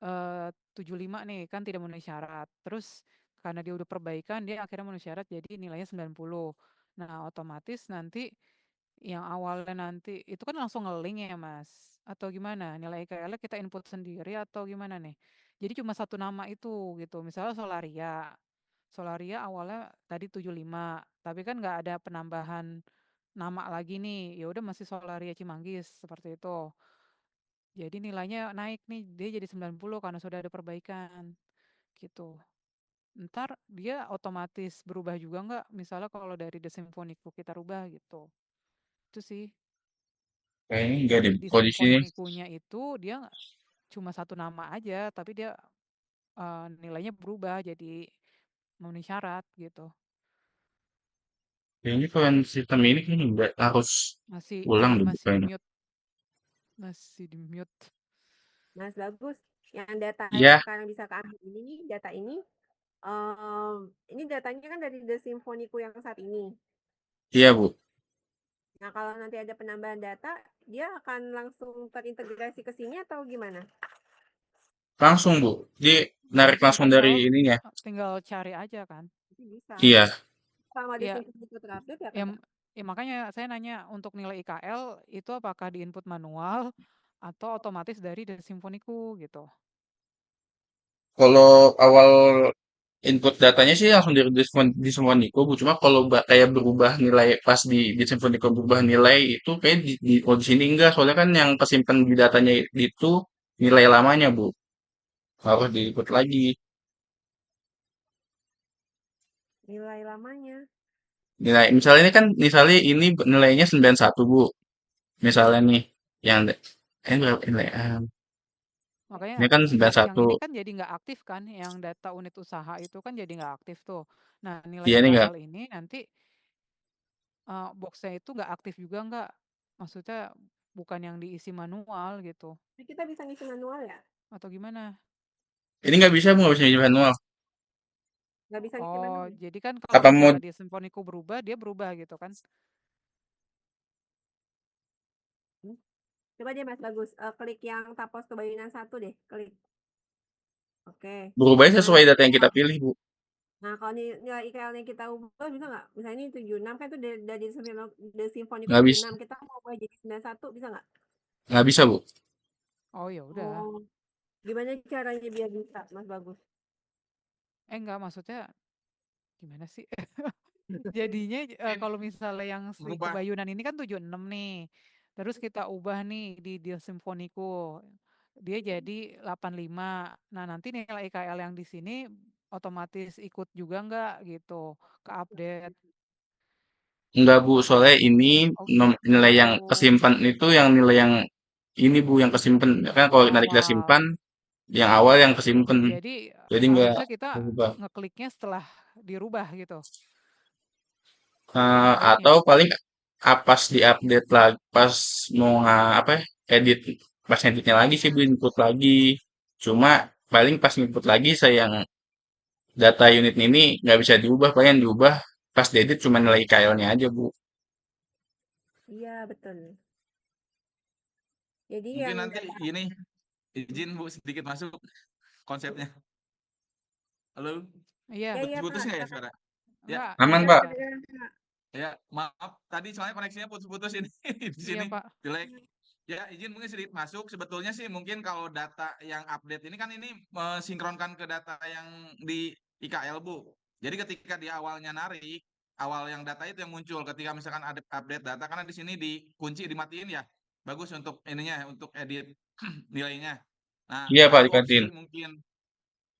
[SPEAKER 4] Hmm.
[SPEAKER 3] 75 nih, kan tidak memenuhi syarat. Terus karena dia udah perbaikan, dia akhirnya memenuhi syarat jadi nilainya 90. Nah, otomatis nanti yang awalnya nanti itu kan langsung ngeling ya, Mas? Atau gimana? Nilai IKL-nya kita input sendiri atau gimana nih? Jadi cuma satu nama itu gitu. Misalnya Solaria. Solaria awalnya tadi 75, tapi kan nggak ada penambahan nama lagi nih. Ya udah masih Solaria Cimanggis seperti itu. Jadi nilainya naik nih, dia jadi 90 karena sudah ada perbaikan gitu. Ntar dia otomatis berubah juga nggak? Misalnya kalau dari The Symphonico kita rubah gitu. Itu sih.
[SPEAKER 4] Kayaknya enggak
[SPEAKER 3] Jadi
[SPEAKER 4] deh.
[SPEAKER 3] di
[SPEAKER 4] Kalau di sini,
[SPEAKER 3] Symphonico-nya itu dia cuma satu nama aja, tapi dia nilainya berubah jadi memenuhi syarat gitu.
[SPEAKER 4] kayaknya kalau yang sistem ini kayaknya enggak harus
[SPEAKER 3] Masih
[SPEAKER 4] ulang deh
[SPEAKER 3] masih di
[SPEAKER 4] bukannya.
[SPEAKER 3] mute, masih di mute.
[SPEAKER 5] Mas Bagus, yang data yang
[SPEAKER 4] Iya,
[SPEAKER 5] sekarang bisa keambil ini nih, data ini datanya kan dari The Symphonico yang saat ini.
[SPEAKER 4] iya, Bu.
[SPEAKER 5] Nah, kalau nanti ada penambahan data, dia akan langsung terintegrasi ke sini atau gimana?
[SPEAKER 4] Langsung, Bu. Dia narik
[SPEAKER 3] Langsung
[SPEAKER 4] langsung dari ininya.
[SPEAKER 3] tinggal cari aja kan.
[SPEAKER 5] Itu bisa.
[SPEAKER 4] Iya.
[SPEAKER 5] Sama The
[SPEAKER 3] Ya,
[SPEAKER 5] Symphonico terupdate ya
[SPEAKER 3] ya,
[SPEAKER 5] kan?
[SPEAKER 3] ya makanya saya nanya untuk nilai IKL itu apakah di input manual atau otomatis dari The Symphonico gitu.
[SPEAKER 4] Kalau awal input datanya sih langsung dari di Symfonico, Bu. Cuma kalau kayak berubah nilai pas di Symfonico berubah nilai itu kayak kalau di sini enggak. Soalnya kan yang kesimpan di datanya itu nilai lamanya, Bu. Harus diinput lagi.
[SPEAKER 5] Nilai lamanya.
[SPEAKER 4] Nilai misalnya ini kan misalnya ini nilainya 91, Bu. Misalnya nih yang berapa nilai?
[SPEAKER 3] Makanya
[SPEAKER 4] Ini kan
[SPEAKER 3] pas yang
[SPEAKER 4] 91.
[SPEAKER 3] ini kan jadi nggak aktif kan, yang data unit usaha itu kan jadi nggak aktif tuh. Nah, nilai
[SPEAKER 4] Dia ini enggak
[SPEAKER 3] IKL ini nanti boxnya itu nggak aktif juga nggak? Maksudnya bukan yang diisi manual gitu,
[SPEAKER 5] Jadi kita bisa ngisi manual ya?
[SPEAKER 3] atau gimana?
[SPEAKER 4] ini nggak bisa, Bu, nggak bisa jadi manual.
[SPEAKER 5] Nggak bisa ngisi
[SPEAKER 3] Oh,
[SPEAKER 5] manual.
[SPEAKER 3] jadi kan kalau
[SPEAKER 4] Apa mau
[SPEAKER 3] misalnya di Symphonico berubah, dia berubah gitu kan?
[SPEAKER 5] Coba deh Mas Bagus, klik yang tapos kebagian 1 deh, klik. Oke.
[SPEAKER 4] berubahnya
[SPEAKER 5] Nah,
[SPEAKER 4] sesuai data yang kita pilih, Bu?
[SPEAKER 5] kalau nilai IKL-nya kita ubah bisa nggak? Misalnya ini 76 kan itu dari The Symphonico
[SPEAKER 4] Nggak bisa,
[SPEAKER 5] 76, kita mau ubah jadi 91 bisa nggak?
[SPEAKER 4] nggak bisa, Bu.
[SPEAKER 3] Oh ya udah.
[SPEAKER 5] Oh, gimana caranya biar bisa Mas Bagus?
[SPEAKER 3] Enggak, maksudnya gimana sih? Jadinya
[SPEAKER 1] Ini
[SPEAKER 3] kalau misalnya yang
[SPEAKER 1] merubah
[SPEAKER 3] Kebayunan ini kan 76 nih. Terus kita ubah nih di Simfoniku. Dia jadi 85. Nah, nanti nilai IKL yang di sini otomatis ikut juga nggak gitu ke update.
[SPEAKER 4] Enggak Bu, soalnya ini
[SPEAKER 3] Oh
[SPEAKER 4] nilai yang
[SPEAKER 3] gitu.
[SPEAKER 4] kesimpan itu yang nilai yang ini Bu yang kesimpan. Kan kalau
[SPEAKER 3] Yang
[SPEAKER 4] nanti kita
[SPEAKER 3] awal.
[SPEAKER 4] simpan, yang awal yang kesimpan.
[SPEAKER 3] Jadi
[SPEAKER 4] Jadi enggak
[SPEAKER 3] harusnya kita
[SPEAKER 4] berubah.
[SPEAKER 3] ngekliknya setelah dirubah gitu
[SPEAKER 4] Atau
[SPEAKER 3] update-nya.
[SPEAKER 4] paling pas di-update lagi, pas mau apa ya, edit, pas editnya lagi sih Bu input lagi. Cuma paling pas input lagi saya yang data unit ini nggak bisa diubah, paling yang diubah pas diedit cuma nilai IKL-nya aja Bu.
[SPEAKER 5] Iya, betul. Jadi
[SPEAKER 1] mungkin
[SPEAKER 5] yang
[SPEAKER 1] nanti
[SPEAKER 5] data
[SPEAKER 1] ini izin Bu sedikit masuk konsepnya. Halo,
[SPEAKER 3] Iya,
[SPEAKER 5] ya ya
[SPEAKER 1] putus-putus
[SPEAKER 5] Pak,
[SPEAKER 1] nggak ya
[SPEAKER 5] silakan.
[SPEAKER 1] suara? Ya,
[SPEAKER 3] enggak,
[SPEAKER 4] Aman
[SPEAKER 3] lancar
[SPEAKER 4] Pak?
[SPEAKER 3] aja.
[SPEAKER 5] Kedengeran, Kak.
[SPEAKER 1] ya maaf tadi soalnya koneksinya putus-putus ini di
[SPEAKER 3] Iya,
[SPEAKER 1] sini
[SPEAKER 3] Pak.
[SPEAKER 1] jelek. Ya, izin mungkin sedikit masuk. Sebetulnya sih mungkin kalau data yang update ini kan ini mensinkronkan ke data yang di IKL, Bu. Jadi ketika di awalnya narik, awal yang data itu yang muncul ketika misalkan ada update data karena di sini dikunci dimatiin ya. Bagus untuk ininya untuk edit nilainya. Nah,
[SPEAKER 4] Iya Pak,
[SPEAKER 1] ada dua
[SPEAKER 4] dikatiin.
[SPEAKER 1] opsi mungkin.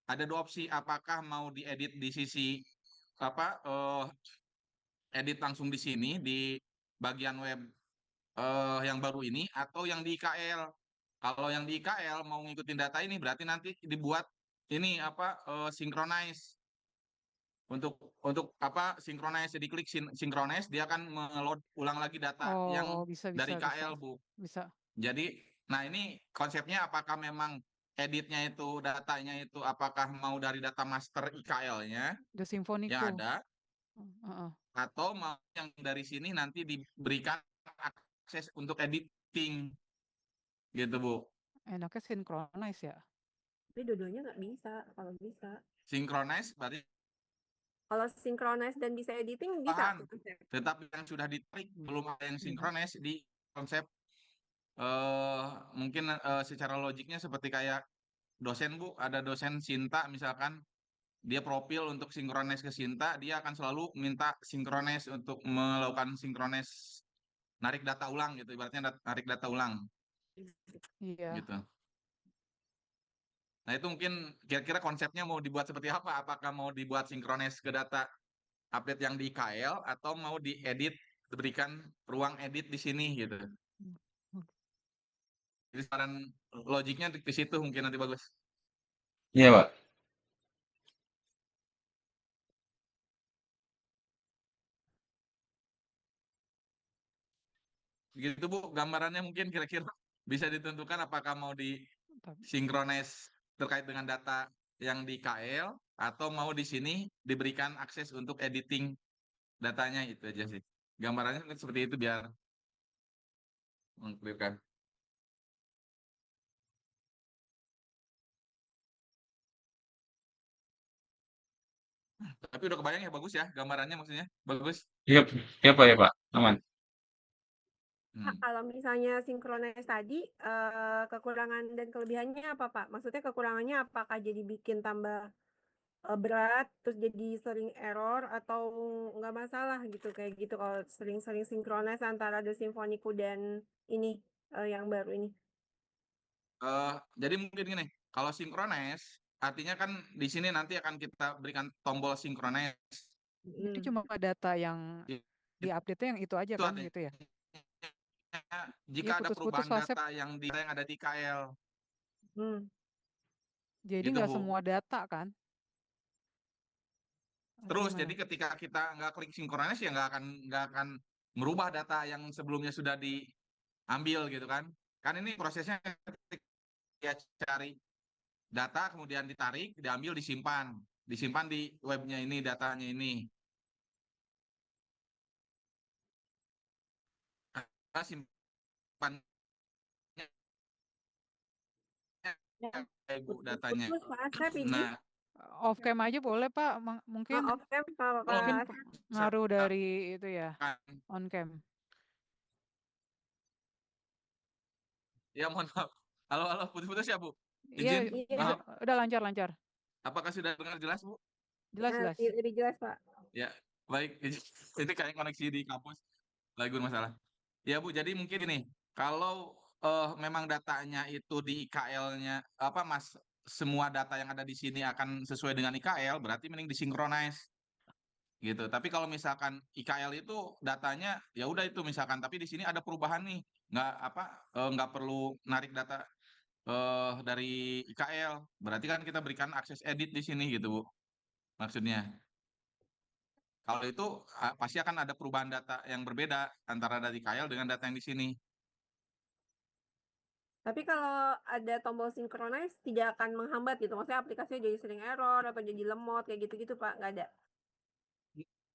[SPEAKER 1] Ada dua opsi apakah mau diedit di sisi apa edit langsung di sini di bagian web yang baru ini atau yang di IKL. Kalau yang di IKL mau ngikutin data ini berarti nanti dibuat ini apa synchronize untuk apa synchronize jadi klik synchronize dia akan meload ulang lagi data yang
[SPEAKER 3] Oh, bisa,
[SPEAKER 1] dari
[SPEAKER 3] bisa, bisa.
[SPEAKER 1] IKL Bu.
[SPEAKER 3] Bisa.
[SPEAKER 1] Jadi nah ini konsepnya apakah memang editnya itu datanya itu apakah mau dari data master IKL-nya
[SPEAKER 3] The
[SPEAKER 1] yang
[SPEAKER 3] Simfoniku.
[SPEAKER 1] ada
[SPEAKER 3] Heeh.
[SPEAKER 1] atau mau yang dari sini nanti diberikan akses untuk editing gitu Bu.
[SPEAKER 3] Enaknya synchronize ya.
[SPEAKER 5] Tapi dua-duanya nggak bisa, kalau bisa.
[SPEAKER 1] Synchronize berarti
[SPEAKER 5] Kalau synchronize dan bisa editing bisa
[SPEAKER 1] bahan,
[SPEAKER 5] tuh konsep.
[SPEAKER 1] tetapi yang sudah ditarik belum ada yang
[SPEAKER 3] Hmm.
[SPEAKER 1] synchronize di konsep mungkin secara logiknya seperti kayak dosen Bu, ada dosen Sinta misalkan dia profil untuk synchronize ke Sinta, dia akan selalu minta synchronize untuk melakukan synchronize narik data ulang gitu, ibaratnya narik data ulang
[SPEAKER 3] Iya.
[SPEAKER 1] gitu. Nah, itu mungkin kira-kira konsepnya mau dibuat seperti apa? Apakah mau dibuat synchronize ke data update yang di IKL atau mau diedit, diberikan ruang edit di sini gitu. Jadi saran logiknya di situ mungkin nanti bagus.
[SPEAKER 4] Iya Pak.
[SPEAKER 1] Begitu Bu, gambarannya mungkin kira-kira bisa ditentukan apakah mau di
[SPEAKER 3] Tapi
[SPEAKER 1] synchronize terkait dengan data yang di KL atau mau di sini diberikan akses untuk editing datanya itu aja sih. Gambarannya mungkin seperti itu biar mengklirkan. Tapi udah kebayang ya bagus ya gambarannya maksudnya bagus.
[SPEAKER 4] Iya, iya Pak, ya Pak. Aman.
[SPEAKER 5] Pak, kalau misalnya synchronize tadi, kekurangan dan kelebihannya apa Pak? Maksudnya kekurangannya apakah jadi bikin tambah berat, terus jadi sering error, atau nggak masalah gitu kayak gitu kalau sering-sering synchronize antara The Symphoniku dan ini yang baru ini?
[SPEAKER 1] Jadi mungkin gini, kalau synchronize artinya kan di sini nanti akan kita berikan tombol synchronize.
[SPEAKER 3] jadi cuma data yang di update-nya yang itu aja
[SPEAKER 1] Itu
[SPEAKER 3] kan
[SPEAKER 1] artinya
[SPEAKER 3] gitu ya.
[SPEAKER 1] jika
[SPEAKER 3] Iya,
[SPEAKER 1] ada
[SPEAKER 3] putus-putus
[SPEAKER 1] perubahan
[SPEAKER 3] Wasep.
[SPEAKER 1] data yang ada di KL
[SPEAKER 5] Hmm.
[SPEAKER 3] Jadi
[SPEAKER 1] gitu
[SPEAKER 3] nggak
[SPEAKER 1] Bu.
[SPEAKER 3] semua data kan. Atau
[SPEAKER 1] Terus
[SPEAKER 3] gimana?
[SPEAKER 1] jadi ketika kita nggak klik synchronize ya nggak akan merubah data yang sebelumnya sudah diambil gitu kan. Kan ini prosesnya ya cari data kemudian ditarik, diambil, disimpan. Disimpan di webnya ini datanya ini. Nah, simpan Bu datanya.
[SPEAKER 5] Putus Pak Asep izin.
[SPEAKER 1] Nah,
[SPEAKER 3] Off cam aja boleh Pak. Mungkin
[SPEAKER 5] Off cam Pak
[SPEAKER 3] mungkin
[SPEAKER 5] Asep.
[SPEAKER 3] ngaruh dari itu ya. On cam.
[SPEAKER 1] ya mohon maaf. Halo, putus-putus ya Bu.
[SPEAKER 3] Iya,
[SPEAKER 1] Izin, maaf.
[SPEAKER 3] udah lancar.
[SPEAKER 1] Apakah sudah dengar jelas Bu?
[SPEAKER 3] Jelas,
[SPEAKER 5] Nah,
[SPEAKER 3] jelas.
[SPEAKER 5] lebih jelas, Pak.
[SPEAKER 1] Ya, baik. Ini kayak koneksi di kampus lagi bermasalah. Ya Bu, jadi mungkin ini kalau memang datanya itu di IKL-nya apa Mas, semua data yang ada di sini akan sesuai dengan IKL, berarti mending disinkronize gitu. Tapi kalau misalkan IKL itu datanya ya udah itu misalkan, tapi di sini ada perubahan nih, nggak perlu narik data dari IKL, berarti kan kita berikan akses edit di sini gitu Bu, maksudnya. Kalau itu pasti akan ada perubahan data yang berbeda antara dari IKL dengan data yang di sini.
[SPEAKER 5] Tapi kalau ada tombol synchronize tidak akan menghambat gitu. Maksudnya aplikasinya jadi sering error atau jadi lemot kayak gitu-gitu, Pak. Nggak ada.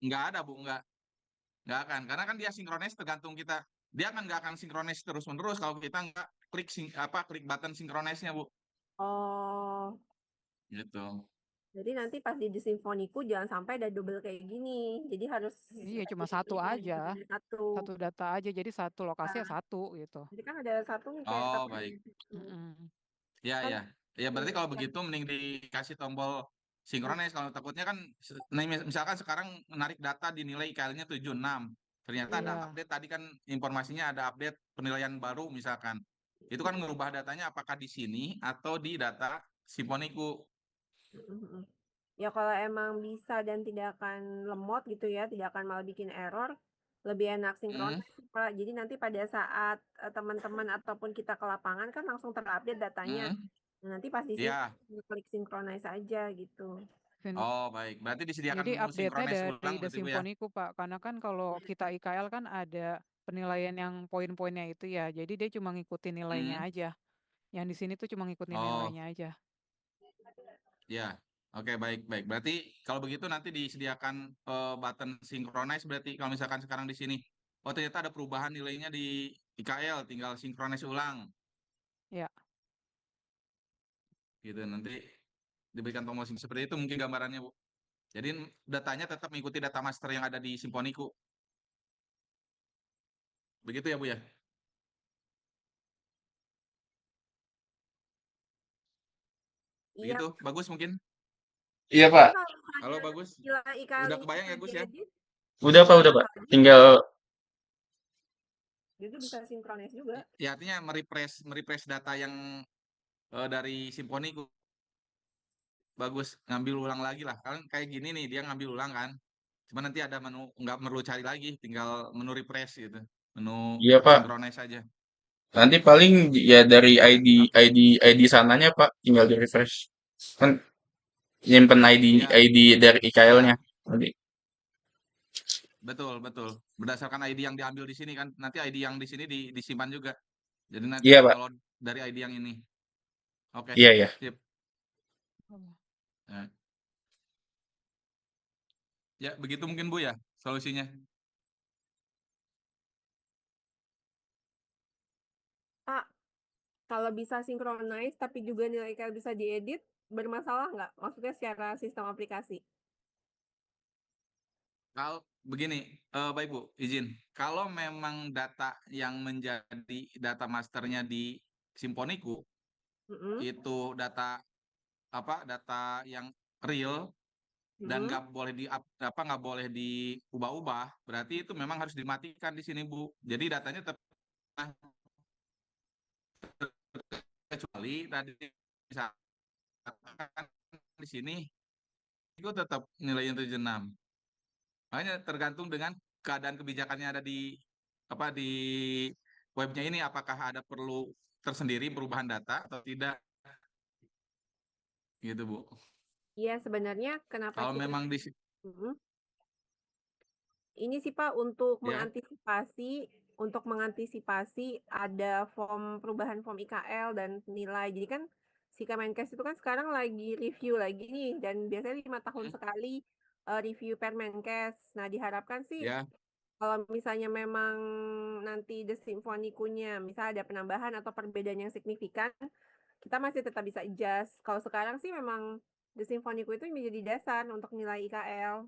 [SPEAKER 1] Nggak ada Bu, nggak akan. Karena kan dia sinkronis tergantung kita. Dia kan nggak akan sinkronis terus-menerus kalau kita nggak klik button sinkronisnya Bu.
[SPEAKER 5] Oh,
[SPEAKER 1] Gitu.
[SPEAKER 5] jadi nanti pas di Symfoniku jangan sampai ada double kayak gini. Jadi harus
[SPEAKER 3] Iya, cuma satu aja.
[SPEAKER 5] satu.
[SPEAKER 3] Satu data aja, jadi satu lokasi ya satu gitu.
[SPEAKER 5] Jadi kan ada satu nih kayak
[SPEAKER 1] Oh,
[SPEAKER 5] tapi
[SPEAKER 1] baik.
[SPEAKER 3] Mm-mm.
[SPEAKER 1] Ya,
[SPEAKER 5] kan
[SPEAKER 1] ya. Ya berarti kalau
[SPEAKER 5] ya.
[SPEAKER 1] begitu mending dikasih tombol sinkronis. Kalau takutnya kan misalkan sekarang menarik data dinilai IKL-nya 76. Ternyata ada
[SPEAKER 3] Iya.
[SPEAKER 1] update tadi kan informasinya ada update penilaian baru misalkan. Itu kan merubah datanya apakah di sini atau di data Symfoniku.
[SPEAKER 5] Mm-mm. Ya kalau emang bisa dan tidak akan lemot gitu ya, tidak akan malah bikin error, lebih enak
[SPEAKER 1] Hmm,
[SPEAKER 5] sinkronis sih, Pak. Jadi nanti pada saat teman-teman ataupun kita ke lapangan kan langsung terupdate datanya.
[SPEAKER 1] hmm,
[SPEAKER 5] Nah, nanti pas di sini
[SPEAKER 1] ya.
[SPEAKER 5] klik synchronize aja gitu.
[SPEAKER 1] Oh, baik. Berarti disediakan
[SPEAKER 3] Jadi
[SPEAKER 1] menu
[SPEAKER 3] update-nya
[SPEAKER 1] synchronize
[SPEAKER 3] dari
[SPEAKER 1] ulang
[SPEAKER 3] The
[SPEAKER 1] berarti Bu ya.
[SPEAKER 3] Symfoniku, Pak. Karena kan kalau kita IKL kan ada penilaian yang poin-poinnya itu ya. Jadi dia cuma ngikutin nilainya
[SPEAKER 1] Hmm.
[SPEAKER 3] aja. Yang di sini tuh cuma ngikutin
[SPEAKER 1] Oh,
[SPEAKER 3] nilainya aja.
[SPEAKER 1] ya. Oke, baik, baik. Berarti kalau begitu nanti disediakan button synchronize berarti kalau misalkan sekarang di sini. Oh, ternyata ada perubahan nilainya di IKL, tinggal synchronize ulang.
[SPEAKER 3] Ya.
[SPEAKER 1] Gitu. Nanti diberikan tombol seperti itu mungkin gambarannya, Bu. Jadi datanya tetap mengikuti data master yang ada di Symfoniku. Begitu ya, Bu ya?
[SPEAKER 5] Iya.
[SPEAKER 1] Begitu. Bagus mungkin.
[SPEAKER 4] Iya
[SPEAKER 5] Tapi
[SPEAKER 4] Pak.
[SPEAKER 5] kalau
[SPEAKER 1] Halo,
[SPEAKER 5] misalnya
[SPEAKER 1] bagus.
[SPEAKER 5] nilai IKL
[SPEAKER 1] Udah
[SPEAKER 5] ini
[SPEAKER 1] kebayang
[SPEAKER 5] bisa
[SPEAKER 1] ya, Gus ya?
[SPEAKER 5] diedit,
[SPEAKER 4] Udah Pak,
[SPEAKER 5] nggak
[SPEAKER 4] udah Pak.
[SPEAKER 5] masalah juga.
[SPEAKER 4] Tinggal
[SPEAKER 5] Itu bisa sinkronis juga.
[SPEAKER 1] Ya artinya merefresh data yang dari Symfoniku. Bagus, ngambil ulang lagi lah. Kan kayak gini nih, dia ngambil ulang kan. Cuma nanti ada menu, nggak perlu cari lagi, tinggal menu refresh gitu. Menu
[SPEAKER 4] iya Pak.
[SPEAKER 1] synchronize aja.
[SPEAKER 4] Nanti paling ya dari
[SPEAKER 1] Ya,
[SPEAKER 4] ID sananya Pak, tinggal di refresh. Kan nyimpen ID
[SPEAKER 1] ya,
[SPEAKER 4] dari
[SPEAKER 1] ya,
[SPEAKER 4] IKL-nya. Nanti.
[SPEAKER 1] betul, betul. Berdasarkan ID yang diambil di sini kan, nanti ID yang di sini disimpan juga. Jadi nanti
[SPEAKER 4] Iya Pak.
[SPEAKER 1] download dari ID yang ini. Oke,
[SPEAKER 4] Iya ya.
[SPEAKER 1] sip. Ya. Ya, begitu mungkin Bu ya solusinya.
[SPEAKER 5] Pak, kalau bisa synchronize tapi juga nilai IKL bisa diedit, bermasalah nggak? Maksudnya secara sistem aplikasi.
[SPEAKER 1] Kalau begini, baik Bu, izin. Kalau memang data yang menjadi data masternya di Symfoniku
[SPEAKER 5] Mm-mm.
[SPEAKER 1] itu data data yang real dan
[SPEAKER 5] Mm-mm.
[SPEAKER 1] nggak boleh diubah-ubah, berarti itu memang harus dimatikan di sini Bu. Jadi datanya tetap kecuali tadi misalkan di sini itu tetap nilainya 76. Makanya tergantung dengan keadaan kebijakannya ada di di webnya ini, apakah ada perlu tersendiri perubahan data atau tidak gitu Bu.
[SPEAKER 5] Iya, sebenarnya kenapa
[SPEAKER 1] Kalau
[SPEAKER 5] kita
[SPEAKER 1] memang di
[SPEAKER 5] Mm-mm. Ini sih Pak untuk
[SPEAKER 1] ya
[SPEAKER 5] mengantisipasi ada perubahan form IKL dan nilai. Jadi kan si Kemenkes itu kan sekarang lagi review lagi nih dan biasanya 5 tahun
[SPEAKER 1] hmm,
[SPEAKER 5] sekali review Permenkes. Nah diharapkan sih
[SPEAKER 1] ya
[SPEAKER 5] kalau misalnya memang nanti The Symphoniku-nya misalnya ada penambahan atau perbedaan yang signifikan, kita masih tetap bisa adjust. Kalau sekarang sih memang The Symphoniku itu menjadi dasar untuk nilai IKL.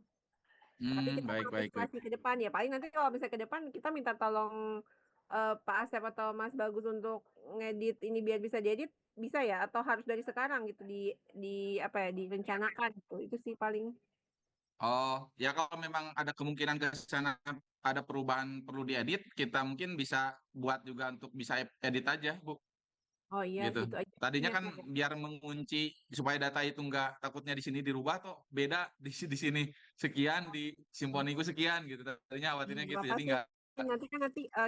[SPEAKER 5] Tapi kita
[SPEAKER 1] baik baik baik.
[SPEAKER 5] mengantisipasi ke depan ya. Paling nanti kalau misalnya ke depan kita minta tolong Pak Asep atau Mas Bagus untuk ngedit ini biar bisa diedit, bisa ya? Atau harus dari sekarang gitu di apa ya direncanakan gitu. Itu sih paling.
[SPEAKER 1] Oh, ya kalau memang ada kemungkinan ke sana ada perubahan perlu diedit, kita mungkin bisa buat juga untuk bisa edit aja, Bu,
[SPEAKER 5] Oh iya,
[SPEAKER 1] gitu.
[SPEAKER 5] gitu aja
[SPEAKER 1] Tadinya
[SPEAKER 5] ya
[SPEAKER 1] kan
[SPEAKER 5] Kak ya.
[SPEAKER 1] biar mengunci supaya data itu nggak takutnya di sini dirubah tuh beda di sini sekian di Simponiku sekian gitu. Tadinya khawatirnya
[SPEAKER 5] Nggak
[SPEAKER 1] gitu.
[SPEAKER 5] apa-apa
[SPEAKER 1] Jadi
[SPEAKER 5] sih.
[SPEAKER 1] nggak.
[SPEAKER 5] Nanti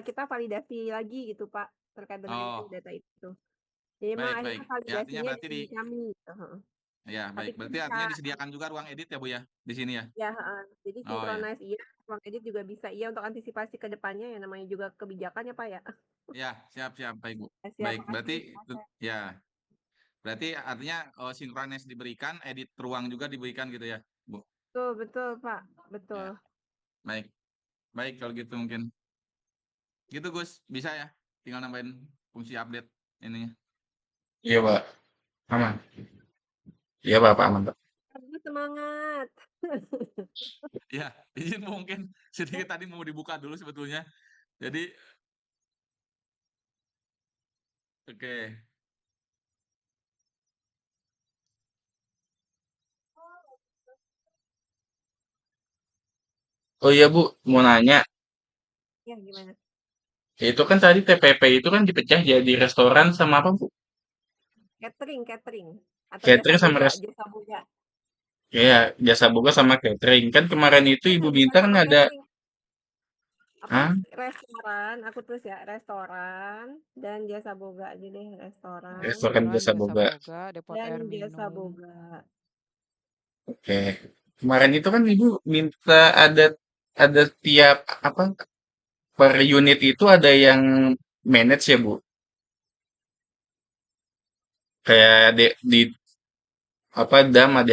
[SPEAKER 5] kita validasi lagi gitu Pak terkait dengan
[SPEAKER 1] Oh,
[SPEAKER 5] data itu. Jadi emang
[SPEAKER 1] baik baik.
[SPEAKER 5] akhirnya
[SPEAKER 1] Ya artinya
[SPEAKER 5] validasinya
[SPEAKER 1] berarti
[SPEAKER 5] di kami gitu. Heeh.
[SPEAKER 1] ya
[SPEAKER 5] Tapi
[SPEAKER 1] baik.
[SPEAKER 5] kita
[SPEAKER 1] Berarti
[SPEAKER 5] bisa
[SPEAKER 1] artinya disediakan juga ruang edit ya, Bu ya, di sini ya.
[SPEAKER 5] ya, heeh. Jadi
[SPEAKER 1] Oh ya.
[SPEAKER 5] synchronize iya, ruang edit juga bisa iya untuk antisipasi ke depannya ya namanya juga kebijakan ya Pak ya.
[SPEAKER 1] Ya, siap siap baik, Bu.
[SPEAKER 5] Ya, siap,
[SPEAKER 1] Baik, berarti
[SPEAKER 5] makasih. Oke.
[SPEAKER 1] ya, berarti artinya sinkronis diberikan, edit ruang juga diberikan gitu ya, Bu.
[SPEAKER 5] Betul, betul Pak. Betul.
[SPEAKER 1] Ya, baik. Baik kalau gitu mungkin. Gitu Gus, bisa ya. Tinggal nambahin fungsi update ininya.
[SPEAKER 4] Iya, Pak. Aman. Iya, Pak, aman, Pak.
[SPEAKER 5] Aduh, semangat.
[SPEAKER 1] Ya, izin mungkin sedikit tadi mau dibuka dulu sebetulnya. Jadi, oke.
[SPEAKER 4] Oh iya, Bu, mau nanya.
[SPEAKER 5] Ya, gimana?
[SPEAKER 4] Itu kan tadi TPP itu kan dipecah jadi restoran sama apa, Bu?
[SPEAKER 5] Catering, catering. Atau jasa
[SPEAKER 4] Catering sama
[SPEAKER 5] boga,
[SPEAKER 4] res.
[SPEAKER 5] jasa boga.
[SPEAKER 4] Ya, jasa boga sama catering. Kan kemarin itu Ibu
[SPEAKER 5] Bukan
[SPEAKER 4] Bintang
[SPEAKER 5] sama
[SPEAKER 4] ada.
[SPEAKER 5] catering. Apa
[SPEAKER 4] Ah,
[SPEAKER 5] restoran, aku tulis ya, restoran dan jasa boga aja deh, restoran
[SPEAKER 4] restoran
[SPEAKER 3] Restoran,
[SPEAKER 4] jasa
[SPEAKER 3] jasa
[SPEAKER 4] boga.
[SPEAKER 3] boga, depot
[SPEAKER 5] dan
[SPEAKER 3] air
[SPEAKER 5] jasa
[SPEAKER 3] minum.
[SPEAKER 5] boga.
[SPEAKER 4] Oke. Kemarin itu kan Ibu minta ada tiap apa per unit itu ada yang manage ya, Bu. Kayak di apa dam ada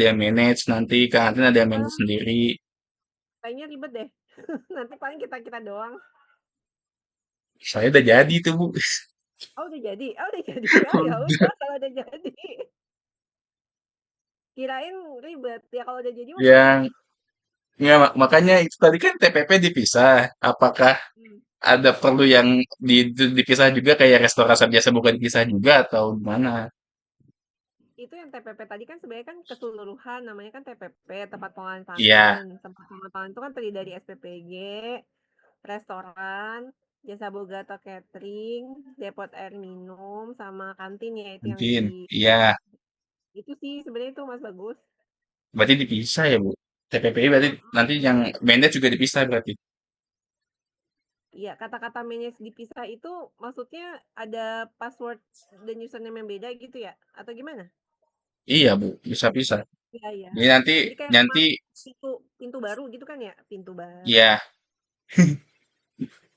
[SPEAKER 4] yang manage nanti kantin ada yang manage
[SPEAKER 5] Ah,
[SPEAKER 4] sendiri.
[SPEAKER 5] kayaknya ribet deh. Nanti paling kita doang.
[SPEAKER 4] Saya udah jadi tuh, Bu.
[SPEAKER 5] Oh, udah jadi. Oh, udah jadi. Oh, ya udah kalau udah jadi. Kirain ribet. Ya kalau udah jadi mah gampang.
[SPEAKER 4] Yang ya makanya itu tadi kan TPP dipisah. Apakah
[SPEAKER 5] Hmm.
[SPEAKER 4] ada perlu yang dipisah juga kayak restoran jasa bukan dipisah juga atau gimana?
[SPEAKER 5] Itu yang TPP tadi kan sebenarnya kan keseluruhan namanya kan TPP, tempat pengolahan
[SPEAKER 4] Iya,
[SPEAKER 5] pangan. Tempat pengolahan pangan itu kan terdiri dari SPPG, restoran, jasa boga atau catering, depot air minum, sama kantin ya itu yang
[SPEAKER 4] mungkin.
[SPEAKER 5] di
[SPEAKER 4] Iya,
[SPEAKER 5] itu sih sebenarnya itu Mas Bagus.
[SPEAKER 4] berarti dipisah ya, Bu. TPPI berarti nanti
[SPEAKER 5] Mm-mm.
[SPEAKER 4] yang manage juga dipisah berarti.
[SPEAKER 5] Iya, kata-kata manage dipisah itu maksudnya ada password dan username yang beda gitu ya? Atau gimana?
[SPEAKER 4] Iya, Bu, bisa pisah.
[SPEAKER 5] Iya, iya.
[SPEAKER 4] Jadi nanti
[SPEAKER 5] Jadi kayak rumah
[SPEAKER 4] nanti
[SPEAKER 5] pintu pintu baru gitu kan ya? Pintu baru.
[SPEAKER 4] ya.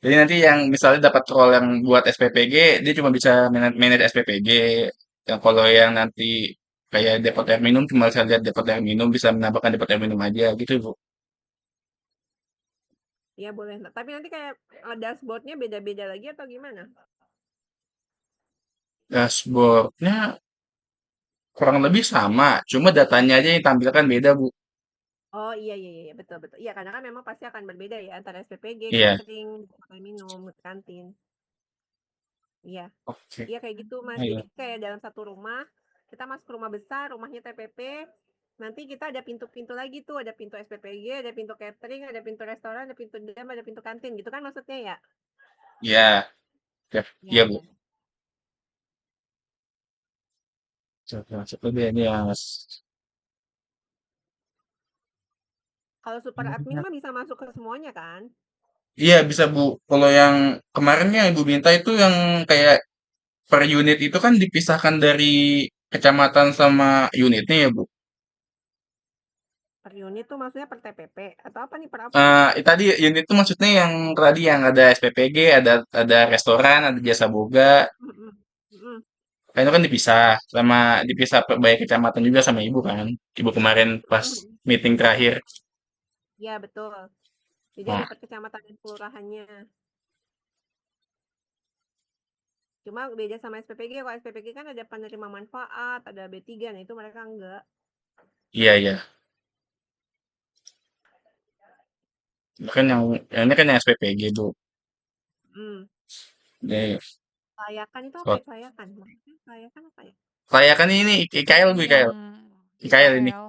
[SPEAKER 4] Jadi nanti yang misalnya dapat role yang buat SPPG, dia cuma bisa manage SPPG. Yang kalau yang nanti kayak depot air minum cuma bisa lihat depot air minum, bisa menambahkan depot air minum aja gitu, Bu.
[SPEAKER 5] Iya boleh. Tapi nanti kayak dashboardnya beda-beda lagi atau gimana?
[SPEAKER 4] Dashboardnya kurang lebih sama, cuma datanya aja yang tampilkan beda, Bu.
[SPEAKER 5] Oh iya iya iya betul betul. Iya karena kan memang pasti akan berbeda ya antara SPPG,
[SPEAKER 4] Iya,
[SPEAKER 5] catering, tempat minum, kantin. Iya.
[SPEAKER 4] oke.
[SPEAKER 5] Iya kayak gitu Mas. Jadi
[SPEAKER 4] Ayo.
[SPEAKER 5] kayak dalam satu rumah kita masuk rumah besar, rumahnya TPP. Nanti kita ada pintu-pintu lagi tuh, ada pintu SPPG, ada pintu catering, ada pintu restoran, ada pintu dam, ada pintu kantin gitu kan maksudnya ya?
[SPEAKER 4] Iya, ya,
[SPEAKER 5] Iya
[SPEAKER 4] iya, Bu.
[SPEAKER 5] iya.
[SPEAKER 4] Coba ini ya, Mas.
[SPEAKER 5] Kalau super admin mah bisa masuk ke semuanya kan?
[SPEAKER 4] Iya, bisa, Bu. Kalau yang kemarin yang Ibu minta itu yang kayak per unit itu kan dipisahkan dari kecamatan sama unitnya ya, Bu.
[SPEAKER 5] Per unit tuh maksudnya per TPP atau apa nih per apa nih?
[SPEAKER 4] Tadi unit itu maksudnya yang tadi yang ada SPPG, ada restoran, ada jasa boga.
[SPEAKER 5] Mm-mm. Mm-mm.
[SPEAKER 4] Kan itu kan dipisah sama dipisah per baik kecamatan juga sama Ibu kan. Ibu kemarin pas
[SPEAKER 5] Mm-mm.
[SPEAKER 4] meeting terakhir.
[SPEAKER 5] Iya betul. Jadi ada
[SPEAKER 4] Nah,
[SPEAKER 5] per kecamatan dan kelurahannya. Cuma beda sama SPPG. Kalau SPPG kan ada penerima manfaat, ada B3, nah itu mereka enggak.
[SPEAKER 4] iya iya. Kan yang ini kan yang SPPG, Bu.
[SPEAKER 5] Hmm.
[SPEAKER 4] Jadi,
[SPEAKER 5] Kelayakan itu apa
[SPEAKER 4] so,
[SPEAKER 5] ya kelayakan? Maksudnya kelayakan apa ya?
[SPEAKER 4] kelayakan ini IKL, Bu,
[SPEAKER 3] Ini
[SPEAKER 4] IKL.
[SPEAKER 3] yang
[SPEAKER 4] IKL ini.
[SPEAKER 3] IKL.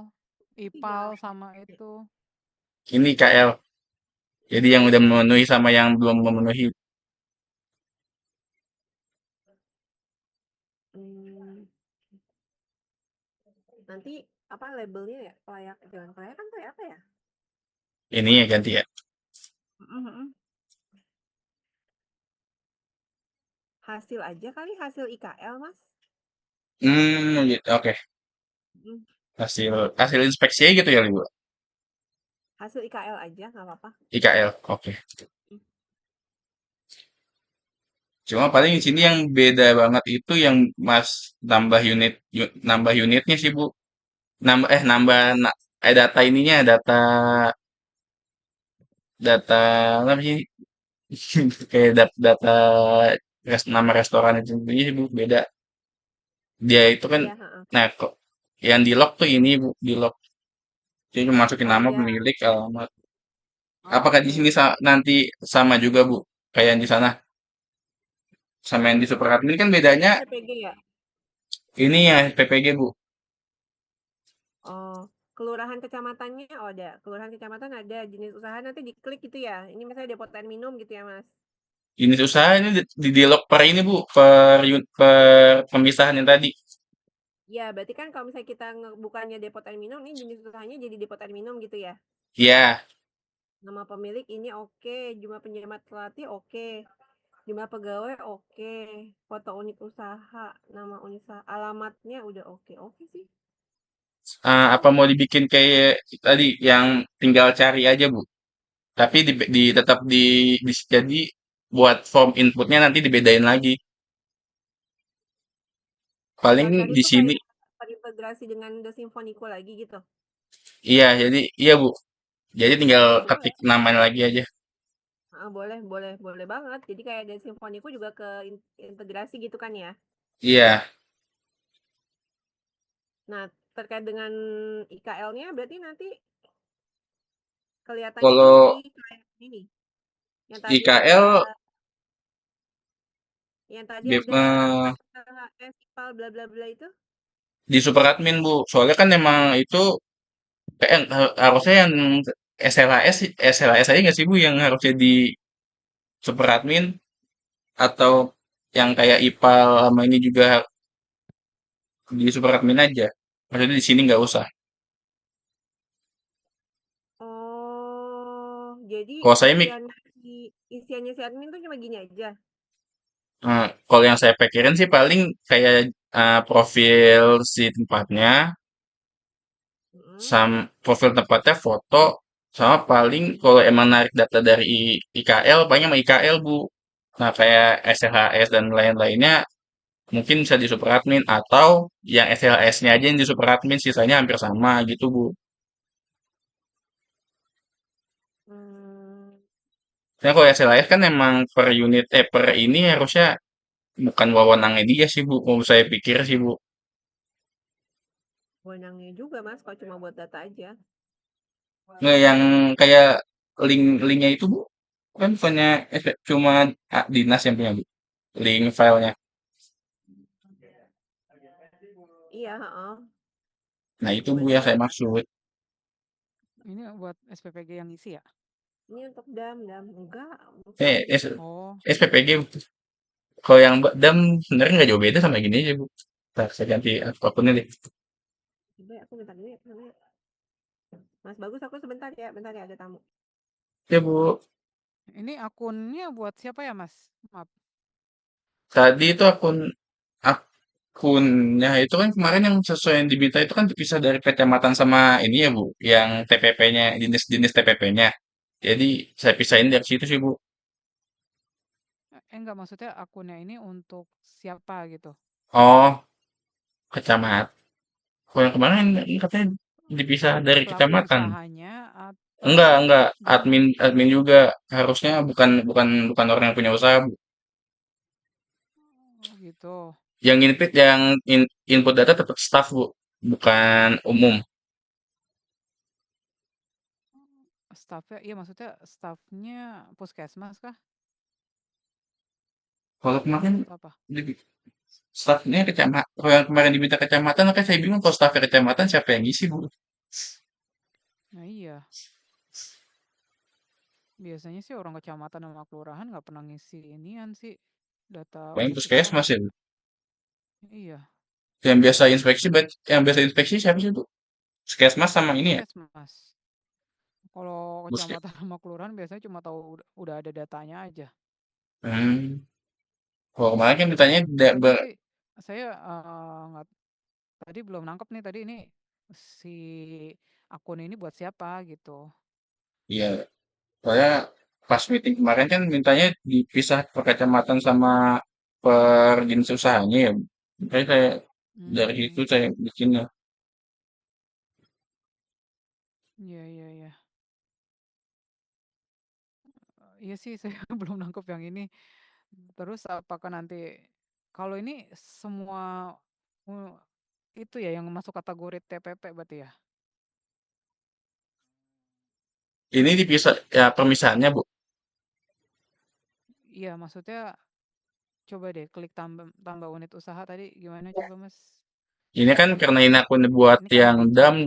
[SPEAKER 3] IPAL sama itu.
[SPEAKER 4] Ini IKL. Jadi yang udah memenuhi sama yang belum memenuhi.
[SPEAKER 5] Hmm, nanti apa labelnya ya? Layak jalan kelayakan tuh ya apa ya?
[SPEAKER 4] Ini ya ganti ya.
[SPEAKER 5] Mm-mm. Hasil aja kali, hasil IKL, Mas.
[SPEAKER 4] Gitu. Oke.
[SPEAKER 5] Mm.
[SPEAKER 4] Hasil hasil inspeksi aja gitu ya, Ibu.
[SPEAKER 5] Hasil IKL aja nggak apa-apa.
[SPEAKER 4] IKL. Oke.
[SPEAKER 5] Mm.
[SPEAKER 4] Cuma paling di sini yang beda banget itu yang Mas nambah unitnya sih, Bu. Nambah data ininya, data data apa sih? Kayak data nama restoran itu sih, Bu, beda. Dia itu kan
[SPEAKER 5] Iya, heeh.
[SPEAKER 4] nah kok yang di lock tuh ini, Bu, di lock. Jadi masukin
[SPEAKER 5] Oh
[SPEAKER 4] nama
[SPEAKER 5] iya,
[SPEAKER 4] pemilik, alamat.
[SPEAKER 5] oh
[SPEAKER 4] Apakah di
[SPEAKER 5] oke.
[SPEAKER 4] sini nanti sama juga, Bu? Kayak yang di sana sama yang di super admin kan
[SPEAKER 5] Ini
[SPEAKER 4] bedanya
[SPEAKER 5] SPG ya?
[SPEAKER 4] ini ya PPG, Bu.
[SPEAKER 5] Oh, kelurahan kecamatannya oh ada. Kelurahan kecamatan ada jenis usaha nanti diklik gitu ya. Ini misalnya depot air minum gitu ya, Mas.
[SPEAKER 4] Jenis usaha ini di lock per ini, Bu, per pemisahan yang tadi.
[SPEAKER 5] Ya, berarti kan kalau misalnya kita ngebukanya depot air minum, ini jenis usahanya jadi depot air minum gitu ya.
[SPEAKER 4] Iya,
[SPEAKER 5] Nama pemilik ini oke, jumlah penjabat pelatih oke, jumlah pegawai oke, foto unit usaha, nama unit usaha, alamatnya udah oke. Oke sih.
[SPEAKER 4] apa mau dibikin kayak tadi yang tinggal cari aja, Bu. Tapi tetap jadi buat form inputnya nanti dibedain lagi.
[SPEAKER 5] Tinggal
[SPEAKER 4] Paling
[SPEAKER 5] cari
[SPEAKER 4] di
[SPEAKER 5] tuh
[SPEAKER 4] sini,
[SPEAKER 5] kayak terintegrasi dengan The Symphonico lagi gitu.
[SPEAKER 4] iya, jadi iya, Bu. Jadi tinggal
[SPEAKER 5] Oh,
[SPEAKER 4] ketik
[SPEAKER 5] boleh.
[SPEAKER 4] namanya lagi aja.
[SPEAKER 5] Ah, boleh, boleh, boleh banget. Jadi kayak The Symphonico juga ke integrasi gitu kan ya.
[SPEAKER 4] Iya,
[SPEAKER 5] Nah, terkait dengan IKL-nya berarti nanti kelihatannya tuh di
[SPEAKER 4] kalau
[SPEAKER 5] klien ini. Yang tadi ada
[SPEAKER 4] IKL
[SPEAKER 5] yang tadi ada
[SPEAKER 4] eh,
[SPEAKER 5] SLHS, IPAL, bla bla bla itu.
[SPEAKER 4] di super admin, Bu. Soalnya kan emang itu kayak harusnya yang SLHS aja nggak sih, Bu, yang harusnya di super admin atau yang kayak IPAL sama ini juga di super admin aja. Maksudnya di sini nggak usah.
[SPEAKER 5] Oh, jadi
[SPEAKER 4] Kalau saya
[SPEAKER 5] isiannya si admin tuh cuma gini aja.
[SPEAKER 4] kalau yang saya pikirin sih paling kayak profil si tempatnya,
[SPEAKER 5] Mm-mm.
[SPEAKER 4] profil tempatnya foto, sama paling kalau emang narik data dari IKL, paling sama IKL, Bu. Nah, kayak SLHS dan lain-lainnya mungkin bisa di super admin atau yang SLHS-nya aja yang di super admin, sisanya hampir sama gitu, Bu.
[SPEAKER 5] Hmm,
[SPEAKER 4] Nah, kalau SLHS kan emang per unit, per ini harusnya bukan wewenangnya dia sih, Bu. Kalau saya pikir sih, Bu.
[SPEAKER 5] wewenangnya juga Mas, kalau cuma buat data aja.
[SPEAKER 4] Nggak yang kayak linknya itu, Bu. Kan punya cuma dinas yang punya, Bu. Link filenya.
[SPEAKER 5] Iya, heeh.
[SPEAKER 4] Nah, itu, Bu,
[SPEAKER 5] Berarti
[SPEAKER 4] yang saya
[SPEAKER 5] nanti
[SPEAKER 4] maksud.
[SPEAKER 3] Ini buat SPPG yang isi ya?
[SPEAKER 5] ini untuk dam enggak,
[SPEAKER 4] Eh,
[SPEAKER 5] bukan.
[SPEAKER 3] Oh,
[SPEAKER 4] SPPG. Kalau yang dam sebenarnya nggak jauh beda sama gini aja, Bu. Ntar saya ganti akunnya deh.
[SPEAKER 5] Coba ya, aku bentar dulu ya, bentar dulu ya. Mas Bagus, aku bentar ya ada tamu.
[SPEAKER 4] Ya, Bu.
[SPEAKER 3] ini akunnya buat siapa ya, Mas? Maaf.
[SPEAKER 4] Tadi itu akunnya itu kan kemarin yang sesuai yang diminta itu kan dipisah dari kecamatan sama ini ya, Bu. Yang TPP-nya, jenis-jenis TPP-nya. Jadi saya pisahin dari situ sih, Bu.
[SPEAKER 3] Enggak, maksudnya akunnya ini untuk siapa gitu?
[SPEAKER 4] Oh, kecamatan. Kalau yang kemarin ini katanya dipisah dari
[SPEAKER 3] Pelaku
[SPEAKER 4] kecamatan.
[SPEAKER 3] usahanya atau
[SPEAKER 4] Enggak.
[SPEAKER 3] gimana?
[SPEAKER 4] Admin juga harusnya bukan bukan bukan orang yang punya usaha, Bu.
[SPEAKER 3] Oh, gitu.
[SPEAKER 4] Yang input data tetap staff, Bu, bukan umum.
[SPEAKER 3] Staffnya, iya maksudnya staffnya puskesmas kah?
[SPEAKER 4] Kalau kemarin
[SPEAKER 3] Atau apa?
[SPEAKER 4] di- staffnya kecamatan, kalau yang kemarin diminta kecamatan, makanya saya bingung kalau staffnya kecamatan siapa yang ngisi, Bu.
[SPEAKER 3] Nah iya, biasanya sih orang kecamatan sama kelurahan nggak pernah ngisi inian sih, data
[SPEAKER 4] Paling
[SPEAKER 3] unit usaha.
[SPEAKER 4] puskesmas ya, Bu.
[SPEAKER 3] Iya,
[SPEAKER 4] Yang biasa inspeksi siapa sih, Bu? Puskesmas sama ini ya?
[SPEAKER 3] puskesmas. Kalau
[SPEAKER 4] Puskes.
[SPEAKER 3] kecamatan sama kelurahan biasanya cuma tahu udah ada datanya aja.
[SPEAKER 4] Hmm. Kalau kemarin kan ditanya
[SPEAKER 3] Tadi sih saya nggak, tadi belum nangkep nih tadi ini si akun ini buat siapa gitu.
[SPEAKER 4] iya, soalnya pas meeting kemarin kan mintanya dipisah per kecamatan sama per jenis usahanya ya. Makanya saya dari situ
[SPEAKER 3] Hmm,
[SPEAKER 4] saya bikinnya.
[SPEAKER 3] iya iya iya. Iya sih saya belum nangkep yang ini. Terus apakah nanti kalau ini semua uh, itu ya yang masuk kategori TPP berarti ya?
[SPEAKER 4] Ini dipisah ya pemisahannya, Bu.
[SPEAKER 3] Iya, maksudnya coba deh klik tambah tambah unit usaha tadi gimana coba Mas?
[SPEAKER 4] Ini kan karena ini aku buat
[SPEAKER 3] Ini kan
[SPEAKER 4] yang
[SPEAKER 3] BJ
[SPEAKER 4] dam
[SPEAKER 3] nih.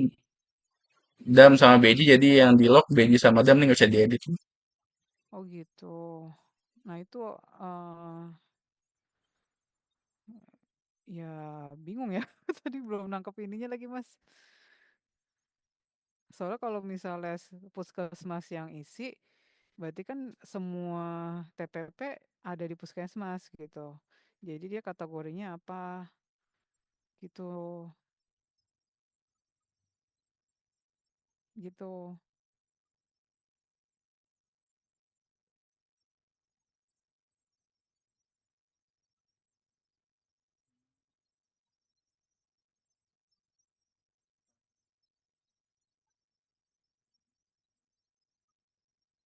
[SPEAKER 4] dam sama beji, jadi yang di lock beji sama dam nih nggak bisa diedit.
[SPEAKER 3] Oh gitu. Nah itu eh ya bingung ya. Tadi belum nangkep ininya lagi Mas. Soalnya kalau misalnya puskesmas yang isi, berarti kan semua TPP ada di puskesmas gitu. Jadi dia kategorinya apa gitu, gitu.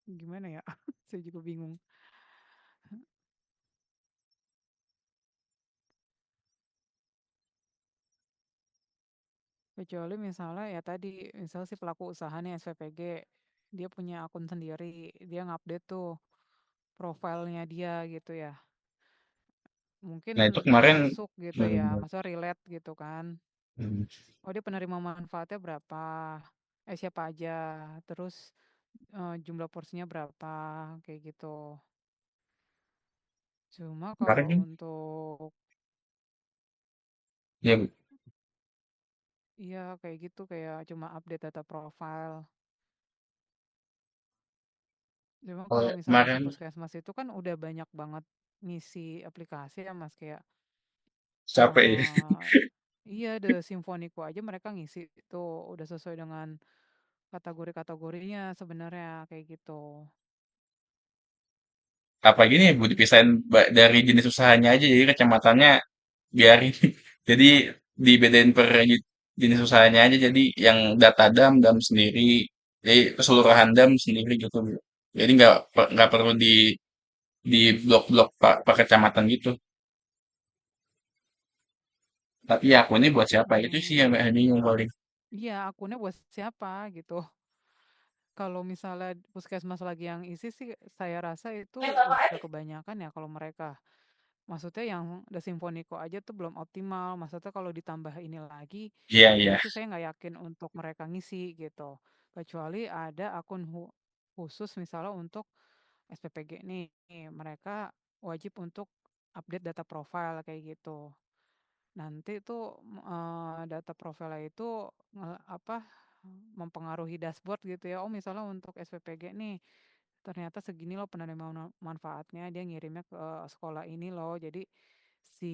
[SPEAKER 3] Gimana ya? Saya juga bingung. Kecuali misalnya ya tadi, misal si pelaku usaha nih SPPG, dia punya akun sendiri, dia ngupdate tuh profilnya dia gitu ya. Mungkin
[SPEAKER 4] Nah itu kemarin
[SPEAKER 3] masuk gitu ya,
[SPEAKER 4] hmm,
[SPEAKER 3] maksudnya relate gitu kan.
[SPEAKER 4] hmm,
[SPEAKER 3] Oh dia penerima manfaatnya berapa, siapa aja, terus jumlah porsinya berapa, kayak gitu. Cuma
[SPEAKER 4] kemarin
[SPEAKER 3] kalau
[SPEAKER 4] kan
[SPEAKER 3] untuk,
[SPEAKER 4] ya
[SPEAKER 3] iya kayak gitu, kayak cuma update data profile. Cuma
[SPEAKER 4] kalau
[SPEAKER 3] kalau misalnya si
[SPEAKER 4] kemarin
[SPEAKER 3] puskesmas itu kan udah banyak banget ngisi aplikasi ya Mas, kayak
[SPEAKER 4] capek ya.
[SPEAKER 3] eh iya The Simfonico aja mereka ngisi itu udah sesuai dengan kategori-kategorinya sebenarnya kayak gitu.
[SPEAKER 4] Apa gini ya, Bu, dipisahin dari jenis usahanya aja, jadi kecamatannya biarin. Jadi dibedain per jenis usahanya aja, jadi yang data dam sendiri, jadi keseluruhan dam sendiri gitu, Bu. Jadi nggak perlu di blok-blok per kecamatan gitu. Tapi ya akunnya buat siapa itu sih yang
[SPEAKER 3] Hmm,
[SPEAKER 4] bingung paling.
[SPEAKER 3] iya akunnya buat siapa gitu. Kalau misalnya puskesmas lagi yang isi sih saya rasa itu udah kebanyakan ya kalau mereka. Maksudnya yang The Simfonico aja tuh belum optimal. Maksudnya kalau ditambah ini lagi,
[SPEAKER 4] Iya,
[SPEAKER 3] itu
[SPEAKER 4] iya.
[SPEAKER 3] sih saya nggak yakin untuk mereka ngisi gitu. Kecuali ada akun khusus misalnya untuk SPPG nih, mereka wajib untuk update data profile kayak gitu. Nanti tuh data profile itu apa mempengaruhi dashboard gitu ya. Oh misalnya untuk SPPG nih ternyata segini loh penerima manfaatnya, dia ngirimnya ke sekolah ini loh. Jadi si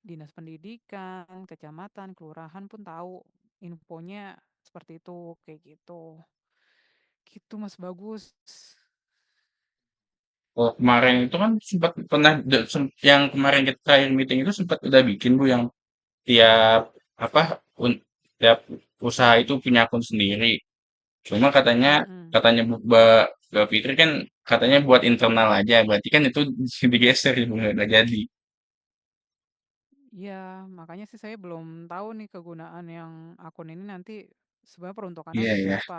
[SPEAKER 3] dinas pendidikan, kecamatan, kelurahan pun tahu infonya seperti itu, kayak gitu. Gitu Mas Bagus.
[SPEAKER 4] Oh, kemarin itu kan sempat pernah yang kemarin kita terakhir meeting itu sempat udah bikin, Bu, yang tiap apa tiap usaha itu punya akun sendiri. Cuma katanya
[SPEAKER 3] Mm-mm.
[SPEAKER 4] katanya Mbak Fitri kan katanya buat internal aja. Berarti kan itu digeser ibu nggak jadi.
[SPEAKER 3] Iya, makanya sih saya belum tahu nih kegunaan yang akun ini nanti sebenarnya peruntukannya
[SPEAKER 4] Iya
[SPEAKER 3] untuk
[SPEAKER 4] ya.
[SPEAKER 3] siapa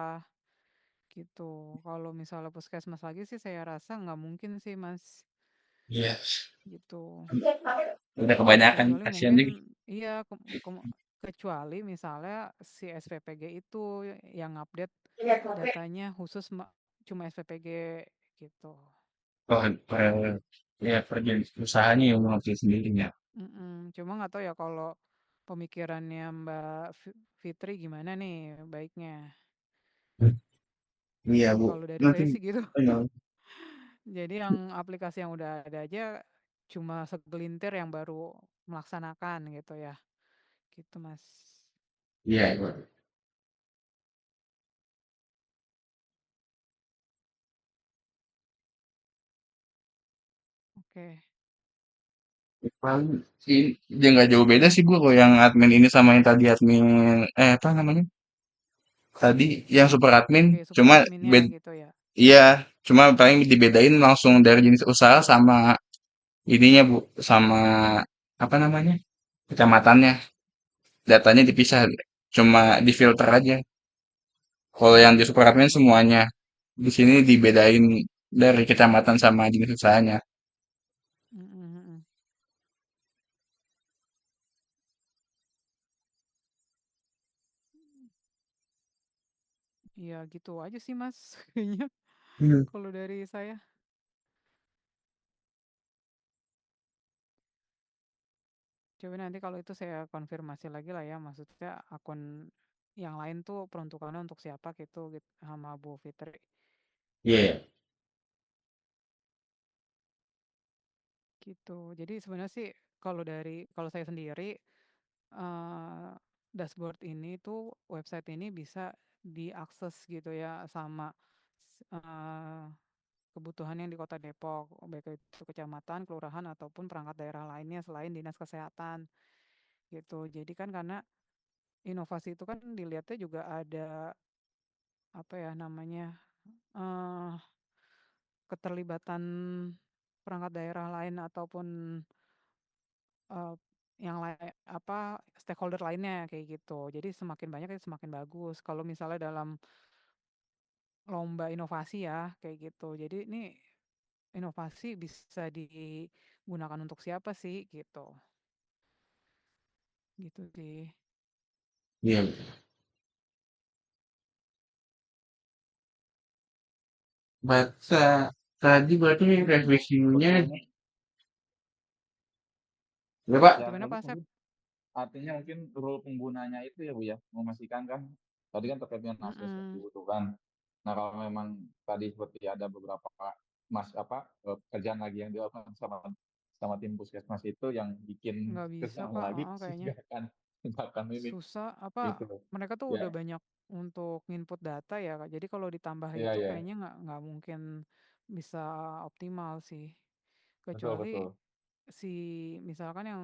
[SPEAKER 3] gitu. Kalau misalnya puskesmas lagi sih saya rasa nggak mungkin sih Mas
[SPEAKER 4] Iya.
[SPEAKER 3] gitu.
[SPEAKER 4] Udah kebanyakan
[SPEAKER 3] Kecuali
[SPEAKER 4] kasihan
[SPEAKER 3] mungkin
[SPEAKER 4] juga.
[SPEAKER 3] iya kecuali misalnya si SPPG itu yang update datanya khusus cuma SPPG gitu.
[SPEAKER 4] Oh, ya kerja usahanya yang mengerti sendirinya.
[SPEAKER 3] Cuma nggak tahu ya kalau pemikirannya Mbak Fitri gimana nih baiknya.
[SPEAKER 4] Iya Bu,
[SPEAKER 3] Kalau dari
[SPEAKER 4] nanti
[SPEAKER 3] saya sih gitu.
[SPEAKER 4] eh,
[SPEAKER 3] Jadi yang aplikasi yang udah ada aja cuma segelintir yang baru melaksanakan gitu ya. Gitu Mas.
[SPEAKER 4] iya Bu.
[SPEAKER 3] Oke.
[SPEAKER 4] Paling dia nggak jauh beda sih Bu, kalau yang admin ini sama yang tadi admin apa namanya? Tadi yang super admin,
[SPEAKER 3] Oke, super
[SPEAKER 4] cuma
[SPEAKER 3] adminnya gitu ya.
[SPEAKER 4] iya, cuma paling dibedain langsung dari jenis usaha sama ininya Bu, sama apa namanya? Kecamatannya. Datanya dipisah, cuma difilter aja. Kalau yang di super admin semuanya, di sini dibedain dari kecamatan sama jenis usahanya.
[SPEAKER 3] Mm-mm. Ya gitu aja sih Mas kayaknya
[SPEAKER 4] Hmm.
[SPEAKER 3] kalau dari saya. Coba nanti kalau itu saya konfirmasi lagi lah ya, maksudnya akun yang lain tuh peruntukannya untuk siapa gitu, sama Bu Fitri
[SPEAKER 4] Iya.
[SPEAKER 3] gitu. Jadi sebenarnya sih kalau saya sendiri eh, dashboard ini tuh website ini bisa diakses gitu ya sama eh, kebutuhan yang di Kota Depok, baik itu kecamatan, kelurahan ataupun perangkat daerah lainnya selain Dinas Kesehatan gitu. Jadi kan karena inovasi itu kan dilihatnya juga ada apa ya namanya eh keterlibatan perangkat daerah lain ataupun eh, yang lain apa stakeholder lainnya kayak gitu. Jadi semakin banyak itu semakin bagus. Kalau misalnya dalam lomba inovasi ya kayak gitu. Jadi ini inovasi bisa digunakan untuk siapa sih gitu. Gitu sih.
[SPEAKER 4] Iya. Baca tadi berarti revisinya ya Pak?
[SPEAKER 1] Yang
[SPEAKER 3] Gimana
[SPEAKER 1] bagus
[SPEAKER 3] Pak Sep?
[SPEAKER 1] mungkin artinya mungkin rule penggunanya itu ya Bu ya, memastikan kan tadi kan terkait dengan akses yang
[SPEAKER 3] Mm-mm.
[SPEAKER 1] dibutuhkan. Nah kalau memang tadi seperti ada beberapa pekerjaan lagi yang dilakukan sama sama tim puskesmas itu yang bikin
[SPEAKER 3] Nggak bisa
[SPEAKER 1] kesalahan
[SPEAKER 3] Pak,
[SPEAKER 1] lagi pasti
[SPEAKER 3] kayaknya.
[SPEAKER 1] nggak akan ini
[SPEAKER 3] Susah apa
[SPEAKER 1] gitu.
[SPEAKER 3] mereka tuh
[SPEAKER 1] Ya,
[SPEAKER 3] udah banyak untuk input data ya Kak. Jadi kalau ditambah
[SPEAKER 1] iya
[SPEAKER 3] itu
[SPEAKER 1] iya,
[SPEAKER 3] kayaknya nggak mungkin bisa optimal sih.
[SPEAKER 1] betul
[SPEAKER 3] Kecuali
[SPEAKER 1] betul.
[SPEAKER 3] si misalkan yang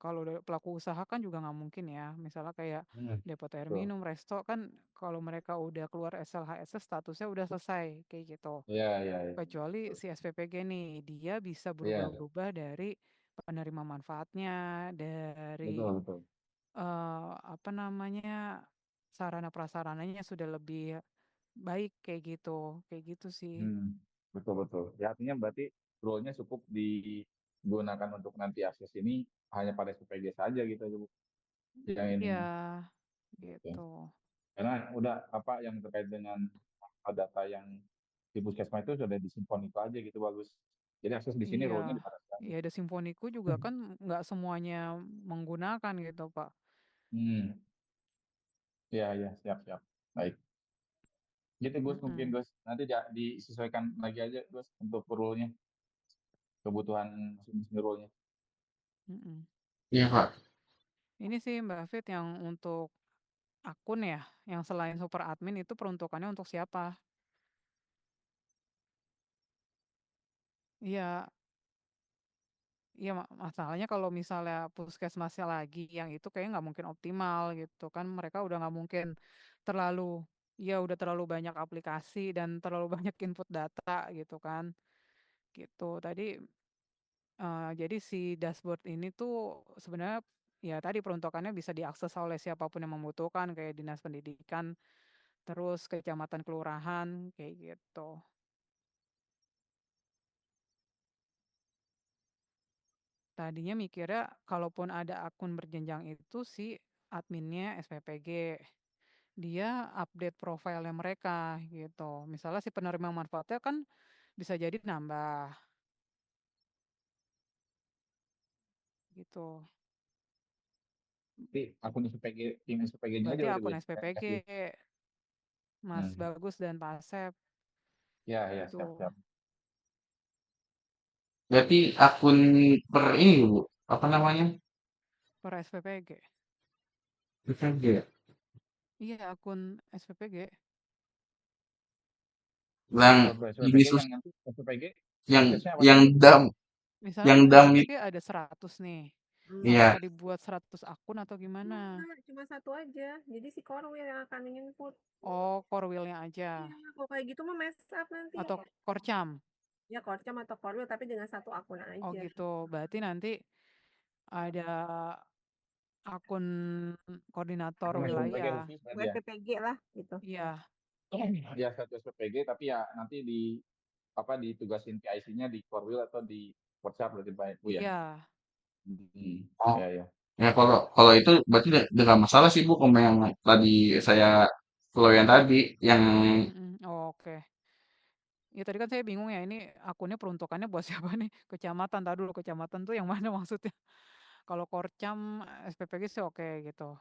[SPEAKER 3] kalau pelaku usaha kan juga nggak mungkin ya. Misalnya kayak
[SPEAKER 1] Hmm,
[SPEAKER 3] depot air
[SPEAKER 1] betul.
[SPEAKER 3] minum, resto kan kalau mereka udah keluar SLHSS statusnya udah selesai kayak gitu.
[SPEAKER 1] Iya iya iya.
[SPEAKER 3] Kecuali
[SPEAKER 1] Betul.
[SPEAKER 3] si SPPG nih, dia bisa
[SPEAKER 1] Iya,
[SPEAKER 3] berubah-berubah dari penerima manfaatnya, dari
[SPEAKER 1] betul betul.
[SPEAKER 3] apa namanya, sarana prasarananya sudah lebih baik kayak gitu sih.
[SPEAKER 1] Hmm, betul betul. Ya artinya berarti rule-nya cukup digunakan untuk nanti akses ini hanya pada SPG saja gitu aja Bu. Yang
[SPEAKER 3] Iya,
[SPEAKER 1] ininya. Oke.
[SPEAKER 3] gitu.
[SPEAKER 1] Karena udah apa yang terkait dengan data yang di puskesmas itu sudah disimpan itu aja gitu bagus. Jadi akses di sini
[SPEAKER 3] Iya,
[SPEAKER 1] role-nya dipadatkan.
[SPEAKER 3] ya ada Simfoniku juga kan nggak semuanya menggunakan gitu Pak.
[SPEAKER 1] Hmm, iya iya siap siap. Baik. Gitu Gus mungkin
[SPEAKER 3] Mm-mm,
[SPEAKER 1] Gus. Nanti disesuaikan lagi aja Gus untuk rule-nya, kebutuhan masing-masing role-nya.
[SPEAKER 3] mm-mm.
[SPEAKER 4] Iya Pak.
[SPEAKER 3] Ini sih Mbak Fit yang untuk akun ya, yang selain super admin itu peruntukannya untuk siapa? Iya, iya masalahnya kalau misalnya puskesmasnya lagi yang itu kayaknya nggak mungkin optimal gitu kan mereka udah nggak mungkin terlalu ya udah terlalu banyak aplikasi dan terlalu banyak input data gitu kan gitu tadi jadi si dashboard ini tuh sebenarnya ya tadi peruntukannya bisa diakses oleh siapapun yang membutuhkan kayak dinas pendidikan terus kecamatan kelurahan kayak gitu. Tadinya mikirnya kalaupun ada akun berjenjang itu sih adminnya SPPG. Dia update profilnya mereka gitu. Misalnya si penerima manfaatnya kan bisa jadi nambah gitu.
[SPEAKER 6] Tapi akun SPG, tim SPG-nya aja
[SPEAKER 3] Berarti
[SPEAKER 6] berarti Bu
[SPEAKER 3] akun
[SPEAKER 6] ya?
[SPEAKER 3] SPPG
[SPEAKER 6] Kasih.
[SPEAKER 3] Mas
[SPEAKER 6] Hmm.
[SPEAKER 3] Bagus dan Pak Asep
[SPEAKER 6] Ya, siap,
[SPEAKER 3] gitu.
[SPEAKER 6] siap.
[SPEAKER 4] Berarti akun per ini Bu, apa namanya?
[SPEAKER 3] Per SPPG.
[SPEAKER 4] SPG ya?
[SPEAKER 3] Iya, akun SPPG.
[SPEAKER 4] Yang
[SPEAKER 6] Kalau per
[SPEAKER 4] ini
[SPEAKER 6] SPG yang nanti SPG
[SPEAKER 4] yang
[SPEAKER 6] aksesnya apa
[SPEAKER 4] yang
[SPEAKER 6] saja Bu?
[SPEAKER 4] dam
[SPEAKER 3] Misalnya
[SPEAKER 4] dam
[SPEAKER 3] SPPG ada 100 nih.
[SPEAKER 4] iya.
[SPEAKER 3] Apakah dibuat 100 akun atau gimana?
[SPEAKER 5] Enggak, cuma satu aja. Jadi si Corwil yang akan input.
[SPEAKER 3] Oh, core wheel-nya aja.
[SPEAKER 5] Iya, kalau kayak gitu mah mess up nanti.
[SPEAKER 3] Atau korcam.
[SPEAKER 5] Ya Korcam atau Corwil tapi dengan satu akun
[SPEAKER 3] Oh
[SPEAKER 5] aja.
[SPEAKER 3] gitu. Berarti nanti ada akun koordinator
[SPEAKER 6] Akun SPG
[SPEAKER 3] wilayah.
[SPEAKER 6] khusus berarti
[SPEAKER 5] Buat
[SPEAKER 6] ya?
[SPEAKER 5] PPG lah gitu.
[SPEAKER 3] Iya,
[SPEAKER 6] Ya satu SPPG tapi ya nanti di apa ditugasin PIC-nya di Corwil atau di WhatsApp berarti Pak Bu ya?
[SPEAKER 3] iya.
[SPEAKER 4] Oh,
[SPEAKER 6] Ya, ya.
[SPEAKER 4] ya kalau kalau itu berarti nggak masalah sih Bu, sama yang tadi saya kalau yang tadi yang
[SPEAKER 3] Oh, oke. Ya tadi kan saya bingung ya, ini akunnya peruntukannya buat siapa nih? Kecamatan, tadi dulu kecamatan tuh yang mana maksudnya? Kalau Korcam, SPPG sih oke gitu.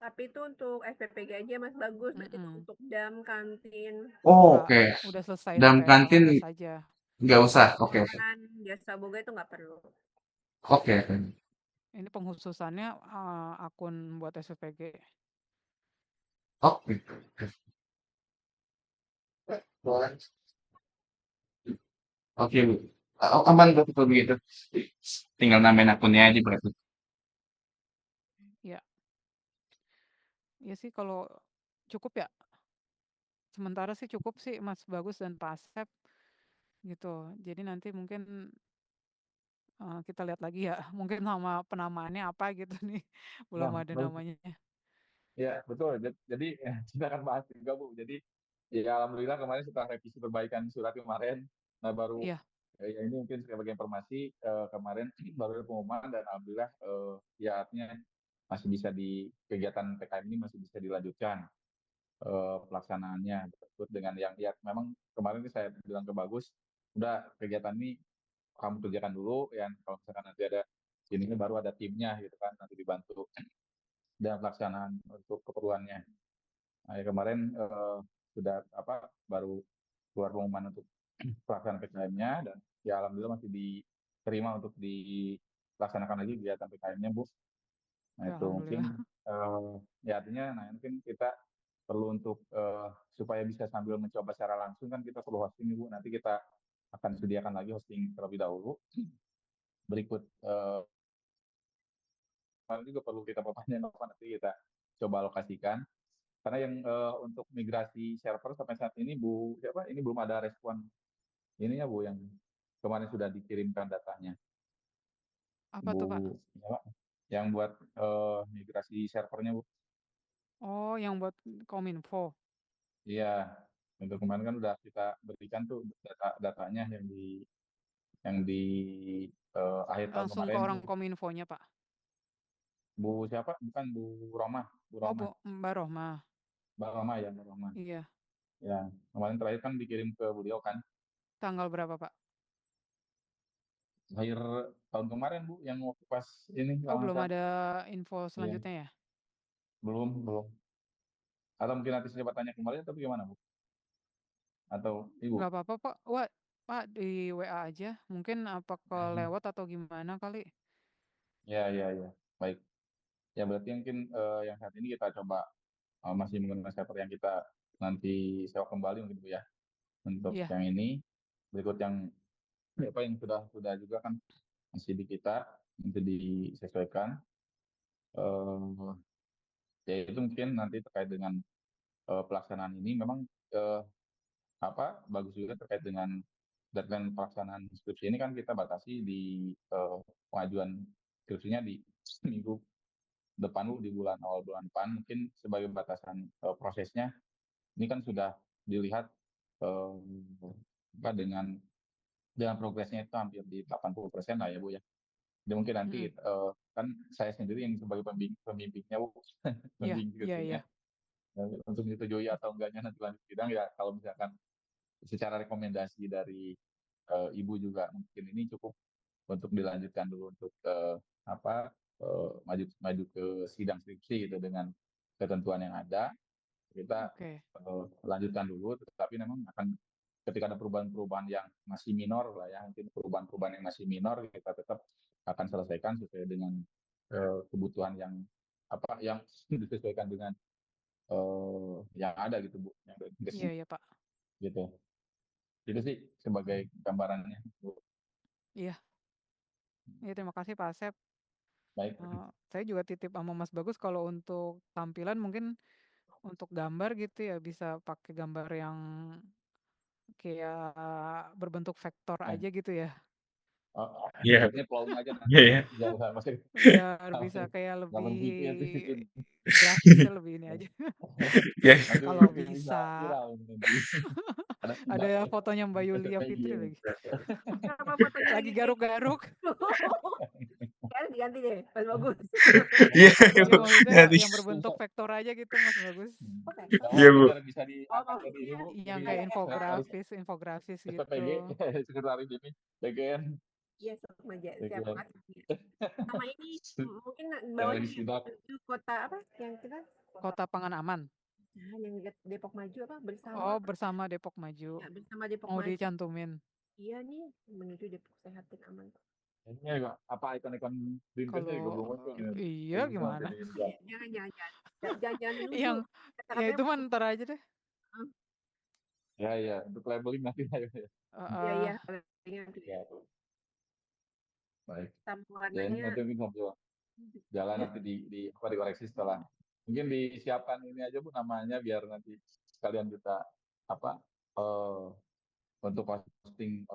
[SPEAKER 5] Tapi itu untuk SPPG aja Mas Bagus. Berarti kalau
[SPEAKER 3] Mm-mm.
[SPEAKER 5] untuk dam, kantin,
[SPEAKER 4] oh
[SPEAKER 3] Enggak,
[SPEAKER 4] oke.
[SPEAKER 3] udah selesai
[SPEAKER 4] Dam
[SPEAKER 3] sampai
[SPEAKER 4] kantin
[SPEAKER 3] LHS aja.
[SPEAKER 4] nggak usah. Oke.
[SPEAKER 5] restoran, jasa boga itu nggak perlu.
[SPEAKER 4] Oke.
[SPEAKER 3] Ini penghususannya akun buat SPPG.
[SPEAKER 4] Oke. Oke Bu. Aman tuh kalau begitu. Tinggal nambahin akunnya aja berarti.
[SPEAKER 3] Ya, ya sih kalau cukup ya. Sementara sih cukup sih Mas Bagus dan Pak Asep gitu. Jadi nanti mungkin kita lihat lagi ya. Mungkin nama penamaannya apa gitu nih. Belum
[SPEAKER 6] Nah,
[SPEAKER 3] ada
[SPEAKER 6] bagus.
[SPEAKER 3] namanya.
[SPEAKER 6] Ya, betul. Jadi kita akan bahas juga Bu. Jadi ya alhamdulillah kemarin setelah revisi perbaikan surat kemarin, nah baru
[SPEAKER 3] Iya,
[SPEAKER 6] ya ini mungkin sebagai informasi kemarin baru ada pengumuman dan alhamdulillah ya artinya masih bisa di kegiatan PKM ini masih bisa dilanjutkan pelaksanaannya terus dengan yang ya memang kemarin saya bilang ke Bagus, udah kegiatan ini kamu kerjakan dulu ya kalau misalkan nanti ada ini baru ada timnya gitu kan nanti dibantu dan pelaksanaan untuk keperluannya. Nah, ya kemarin sudah apa baru keluar pengumuman untuk pelaksanaan PKM-nya dan ya alhamdulillah masih diterima untuk dilaksanakan lagi kegiatan PKM-nya Bu. Nah
[SPEAKER 3] ya
[SPEAKER 6] itu mungkin
[SPEAKER 3] alhamdulillah.
[SPEAKER 6] ya artinya nah mungkin kita perlu untuk supaya bisa sambil mencoba secara langsung kan kita perlu hosting nih Bu. Nanti kita akan sediakan lagi hosting terlebih dahulu. Berikut juga perlu kita perpanjang nanti kita coba alokasikan. Karena yang untuk migrasi server sampai saat ini Bu, siapa ini belum ada respon ininya Bu yang kemarin sudah dikirimkan datanya.
[SPEAKER 3] Apa tuh Pak?
[SPEAKER 6] Bu, siapa? Yang buat migrasi servernya Bu.
[SPEAKER 3] Oh, yang buat Kominfo.
[SPEAKER 6] Iya, untuk kemarin kan udah kita berikan tuh datanya yang di akhir tahun
[SPEAKER 3] Langsung ke
[SPEAKER 6] kemarin
[SPEAKER 3] orang
[SPEAKER 6] Bu.
[SPEAKER 3] Kominfonya Pak.
[SPEAKER 6] Bu siapa? Bukan Bu Roma, Bu
[SPEAKER 3] Oh,
[SPEAKER 6] Roma.
[SPEAKER 3] Mbak Rohma.
[SPEAKER 6] Mbak Roma ya, Mbak Roma.
[SPEAKER 3] Iya.
[SPEAKER 6] Ya, kemarin terakhir kan dikirim ke beliau kan.
[SPEAKER 3] Tanggal berapa Pak?
[SPEAKER 6] Akhir tahun kemarin Bu, yang waktu pas ini
[SPEAKER 3] Oh, belum
[SPEAKER 6] Ramadan.
[SPEAKER 3] ada info
[SPEAKER 6] Iya,
[SPEAKER 3] selanjutnya ya?
[SPEAKER 6] belum. Atau mungkin nanti saya tanya kemarin tapi gimana Bu? Atau Ibu?
[SPEAKER 3] Nggak apa-apa Pak. Wah, Pak di WA aja. Mungkin apa kelewat atau gimana kali?
[SPEAKER 6] Ya. Baik. Ya berarti mungkin yang saat ini kita coba masih menggunakan server yang kita nanti sewa kembali mungkin Bu ya. Untuk
[SPEAKER 3] Iya.
[SPEAKER 6] yang ini, berikut yang apa yang sudah juga kan masih di kita untuk disesuaikan. Ya itu mungkin nanti terkait dengan pelaksanaan ini memang bagus juga terkait dengan deadline pelaksanaan skripsi ini kan kita batasi di pengajuan skripsinya di minggu depan Bu, di awal bulan depan mungkin sebagai batasan prosesnya ini kan sudah dilihat dengan progresnya itu hampir di 80% lah ya Bu ya. Jadi mungkin nanti
[SPEAKER 3] Mm-mm.
[SPEAKER 6] kan saya sendiri yang sebagai pembimbingnya, Bu.
[SPEAKER 3] Iya,
[SPEAKER 6] Pembimbing
[SPEAKER 3] iya, iya.
[SPEAKER 6] timnya. Untuk disetujui atau enggaknya nanti lanjut sidang ya kalau misalkan secara rekomendasi dari Ibu juga mungkin ini cukup untuk dilanjutkan dulu untuk maju maju ke sidang skripsi gitu dengan ketentuan yang ada. Kita
[SPEAKER 3] Oke.
[SPEAKER 6] lanjutkan dulu, tetapi memang akan ketika ada perubahan-perubahan yang masih minor lah ya, mungkin perubahan-perubahan yang masih minor kita tetap akan selesaikan sesuai dengan kebutuhan yang yang disesuaikan dengan yang ada gitu Bu, yang
[SPEAKER 3] Iya, iya, Pak.
[SPEAKER 6] gitu. Itu sih sebagai gambarannya Bu.
[SPEAKER 3] Iya. Iya, terima kasih Pak Asep.
[SPEAKER 6] Baik.
[SPEAKER 3] Saya juga titip sama Mas Bagus kalau untuk tampilan mungkin untuk gambar gitu ya bisa pakai gambar yang kayak berbentuk vektor
[SPEAKER 6] Nah,
[SPEAKER 3] aja gitu ya.
[SPEAKER 4] Iya.
[SPEAKER 6] ini plong aja nanti.
[SPEAKER 4] Iya, iya.
[SPEAKER 6] Jangan masih
[SPEAKER 3] Biar bisa kayak
[SPEAKER 6] dalam
[SPEAKER 3] lebih
[SPEAKER 6] GPS bikin.
[SPEAKER 3] grafisnya lebih ini aja.
[SPEAKER 4] Ya,
[SPEAKER 6] Nanti
[SPEAKER 3] Kalau
[SPEAKER 6] bikin bisa
[SPEAKER 3] bisa.
[SPEAKER 6] viral nanti.
[SPEAKER 3] Ada fotonya Mbak Yulia Fitri lagi.
[SPEAKER 5] Apa fotonya
[SPEAKER 3] Lagi
[SPEAKER 5] lagi?
[SPEAKER 3] garuk-garuk.
[SPEAKER 5] Sekarang diganti deh, Mas Bagus.
[SPEAKER 4] Iya,
[SPEAKER 3] Jadi
[SPEAKER 4] Bu.
[SPEAKER 3] maksudnya
[SPEAKER 4] Nanti.
[SPEAKER 3] yang berbentuk vektor aja gitu Mas Bagus.
[SPEAKER 5] Oke.
[SPEAKER 4] Iya, Bu.
[SPEAKER 6] Biar bisa diangkat jadi ini Bu.
[SPEAKER 3] Yang
[SPEAKER 6] Jadi
[SPEAKER 3] kayak
[SPEAKER 6] harus
[SPEAKER 3] infografis
[SPEAKER 6] SPPG,
[SPEAKER 3] gitu.
[SPEAKER 6] sekretaris ini, BGN.
[SPEAKER 5] Iya, Sukmaja. Siap,
[SPEAKER 6] BGN.
[SPEAKER 5] makasih. Sama ini mungkin
[SPEAKER 6] Yang
[SPEAKER 5] bawahnya
[SPEAKER 6] lagi sidap.
[SPEAKER 5] menuju kota apa yang kita
[SPEAKER 3] Kota Pangan Aman.
[SPEAKER 5] nah, yang Depok Maju apa bersama
[SPEAKER 3] Oh, bersama Depok Maju.
[SPEAKER 5] ya, bersama Depok
[SPEAKER 3] Mau
[SPEAKER 5] Maju.
[SPEAKER 3] dicantumin.
[SPEAKER 5] Iya nih menuju Depok sehat dan aman.
[SPEAKER 6] Ini juga apa ikon-ikon Dreamcast-nya juga belum muncul
[SPEAKER 3] Kalau
[SPEAKER 6] ini.
[SPEAKER 3] iya gimana?
[SPEAKER 5] Jangan menuju.
[SPEAKER 3] Yang ya itu mah ntar aja deh.
[SPEAKER 6] Ya, untuk labeling nanti aja.
[SPEAKER 5] Iya.
[SPEAKER 6] Ya. Baik.
[SPEAKER 5] Tambah
[SPEAKER 6] Ya ini
[SPEAKER 5] warnanya.
[SPEAKER 6] nanti ngobrol jalan nanti dikoreksi setelah. Mungkin disiapkan ini aja Bu namanya biar nanti sekalian kita untuk posting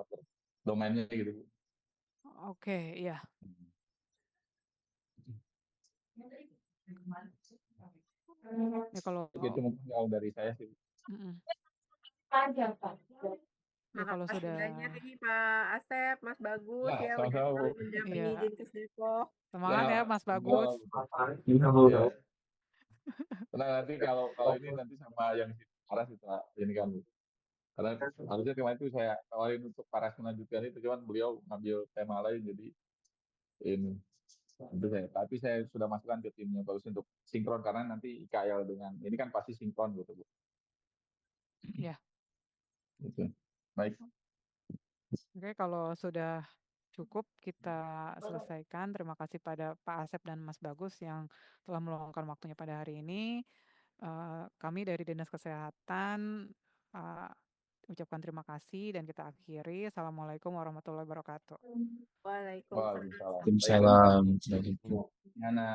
[SPEAKER 6] domainnya gitu Bu.
[SPEAKER 3] Oke, iya. Ya kalau
[SPEAKER 6] Itu mungkin kalau dari saya sih.
[SPEAKER 3] Ya kalau
[SPEAKER 5] Makasih
[SPEAKER 3] sudah
[SPEAKER 5] banyak ini Pak Asep, Mas Bagus
[SPEAKER 6] Ya,
[SPEAKER 5] ya udah
[SPEAKER 6] sama-sama, Bu.
[SPEAKER 5] mendampingi
[SPEAKER 3] Iya.
[SPEAKER 5] Dinkes Depok.
[SPEAKER 3] Semangat ya Mas Bagus.
[SPEAKER 6] Iya. Karena nanti kalau ini nanti sama yang Paras kita ini kan Bu. Karena harusnya kemarin itu saya tawarin untuk Paras melanjutkan itu, cuman beliau ngambil tema lain jadi ini. Tapi saya sudah masukkan ke timnya bagus untuk sinkron karena nanti IKL dengan ini kan pasti sinkron gitu Bu.
[SPEAKER 3] Iya.
[SPEAKER 6] Gitu. Baik.
[SPEAKER 3] Oke, kalau sudah cukup kita selesaikan. Terima kasih pada Pak Asep dan Mas Bagus yang telah meluangkan waktunya pada hari ini. Kami dari Dinas Kesehatan ucapkan terima kasih dan kita akhiri. Assalamualaikum warahmatullahi wabarakatuh.
[SPEAKER 5] Waalaikumsalam.
[SPEAKER 6] Waalaikumsalam.
[SPEAKER 4] Waalaikumsalam.
[SPEAKER 6] Gimana?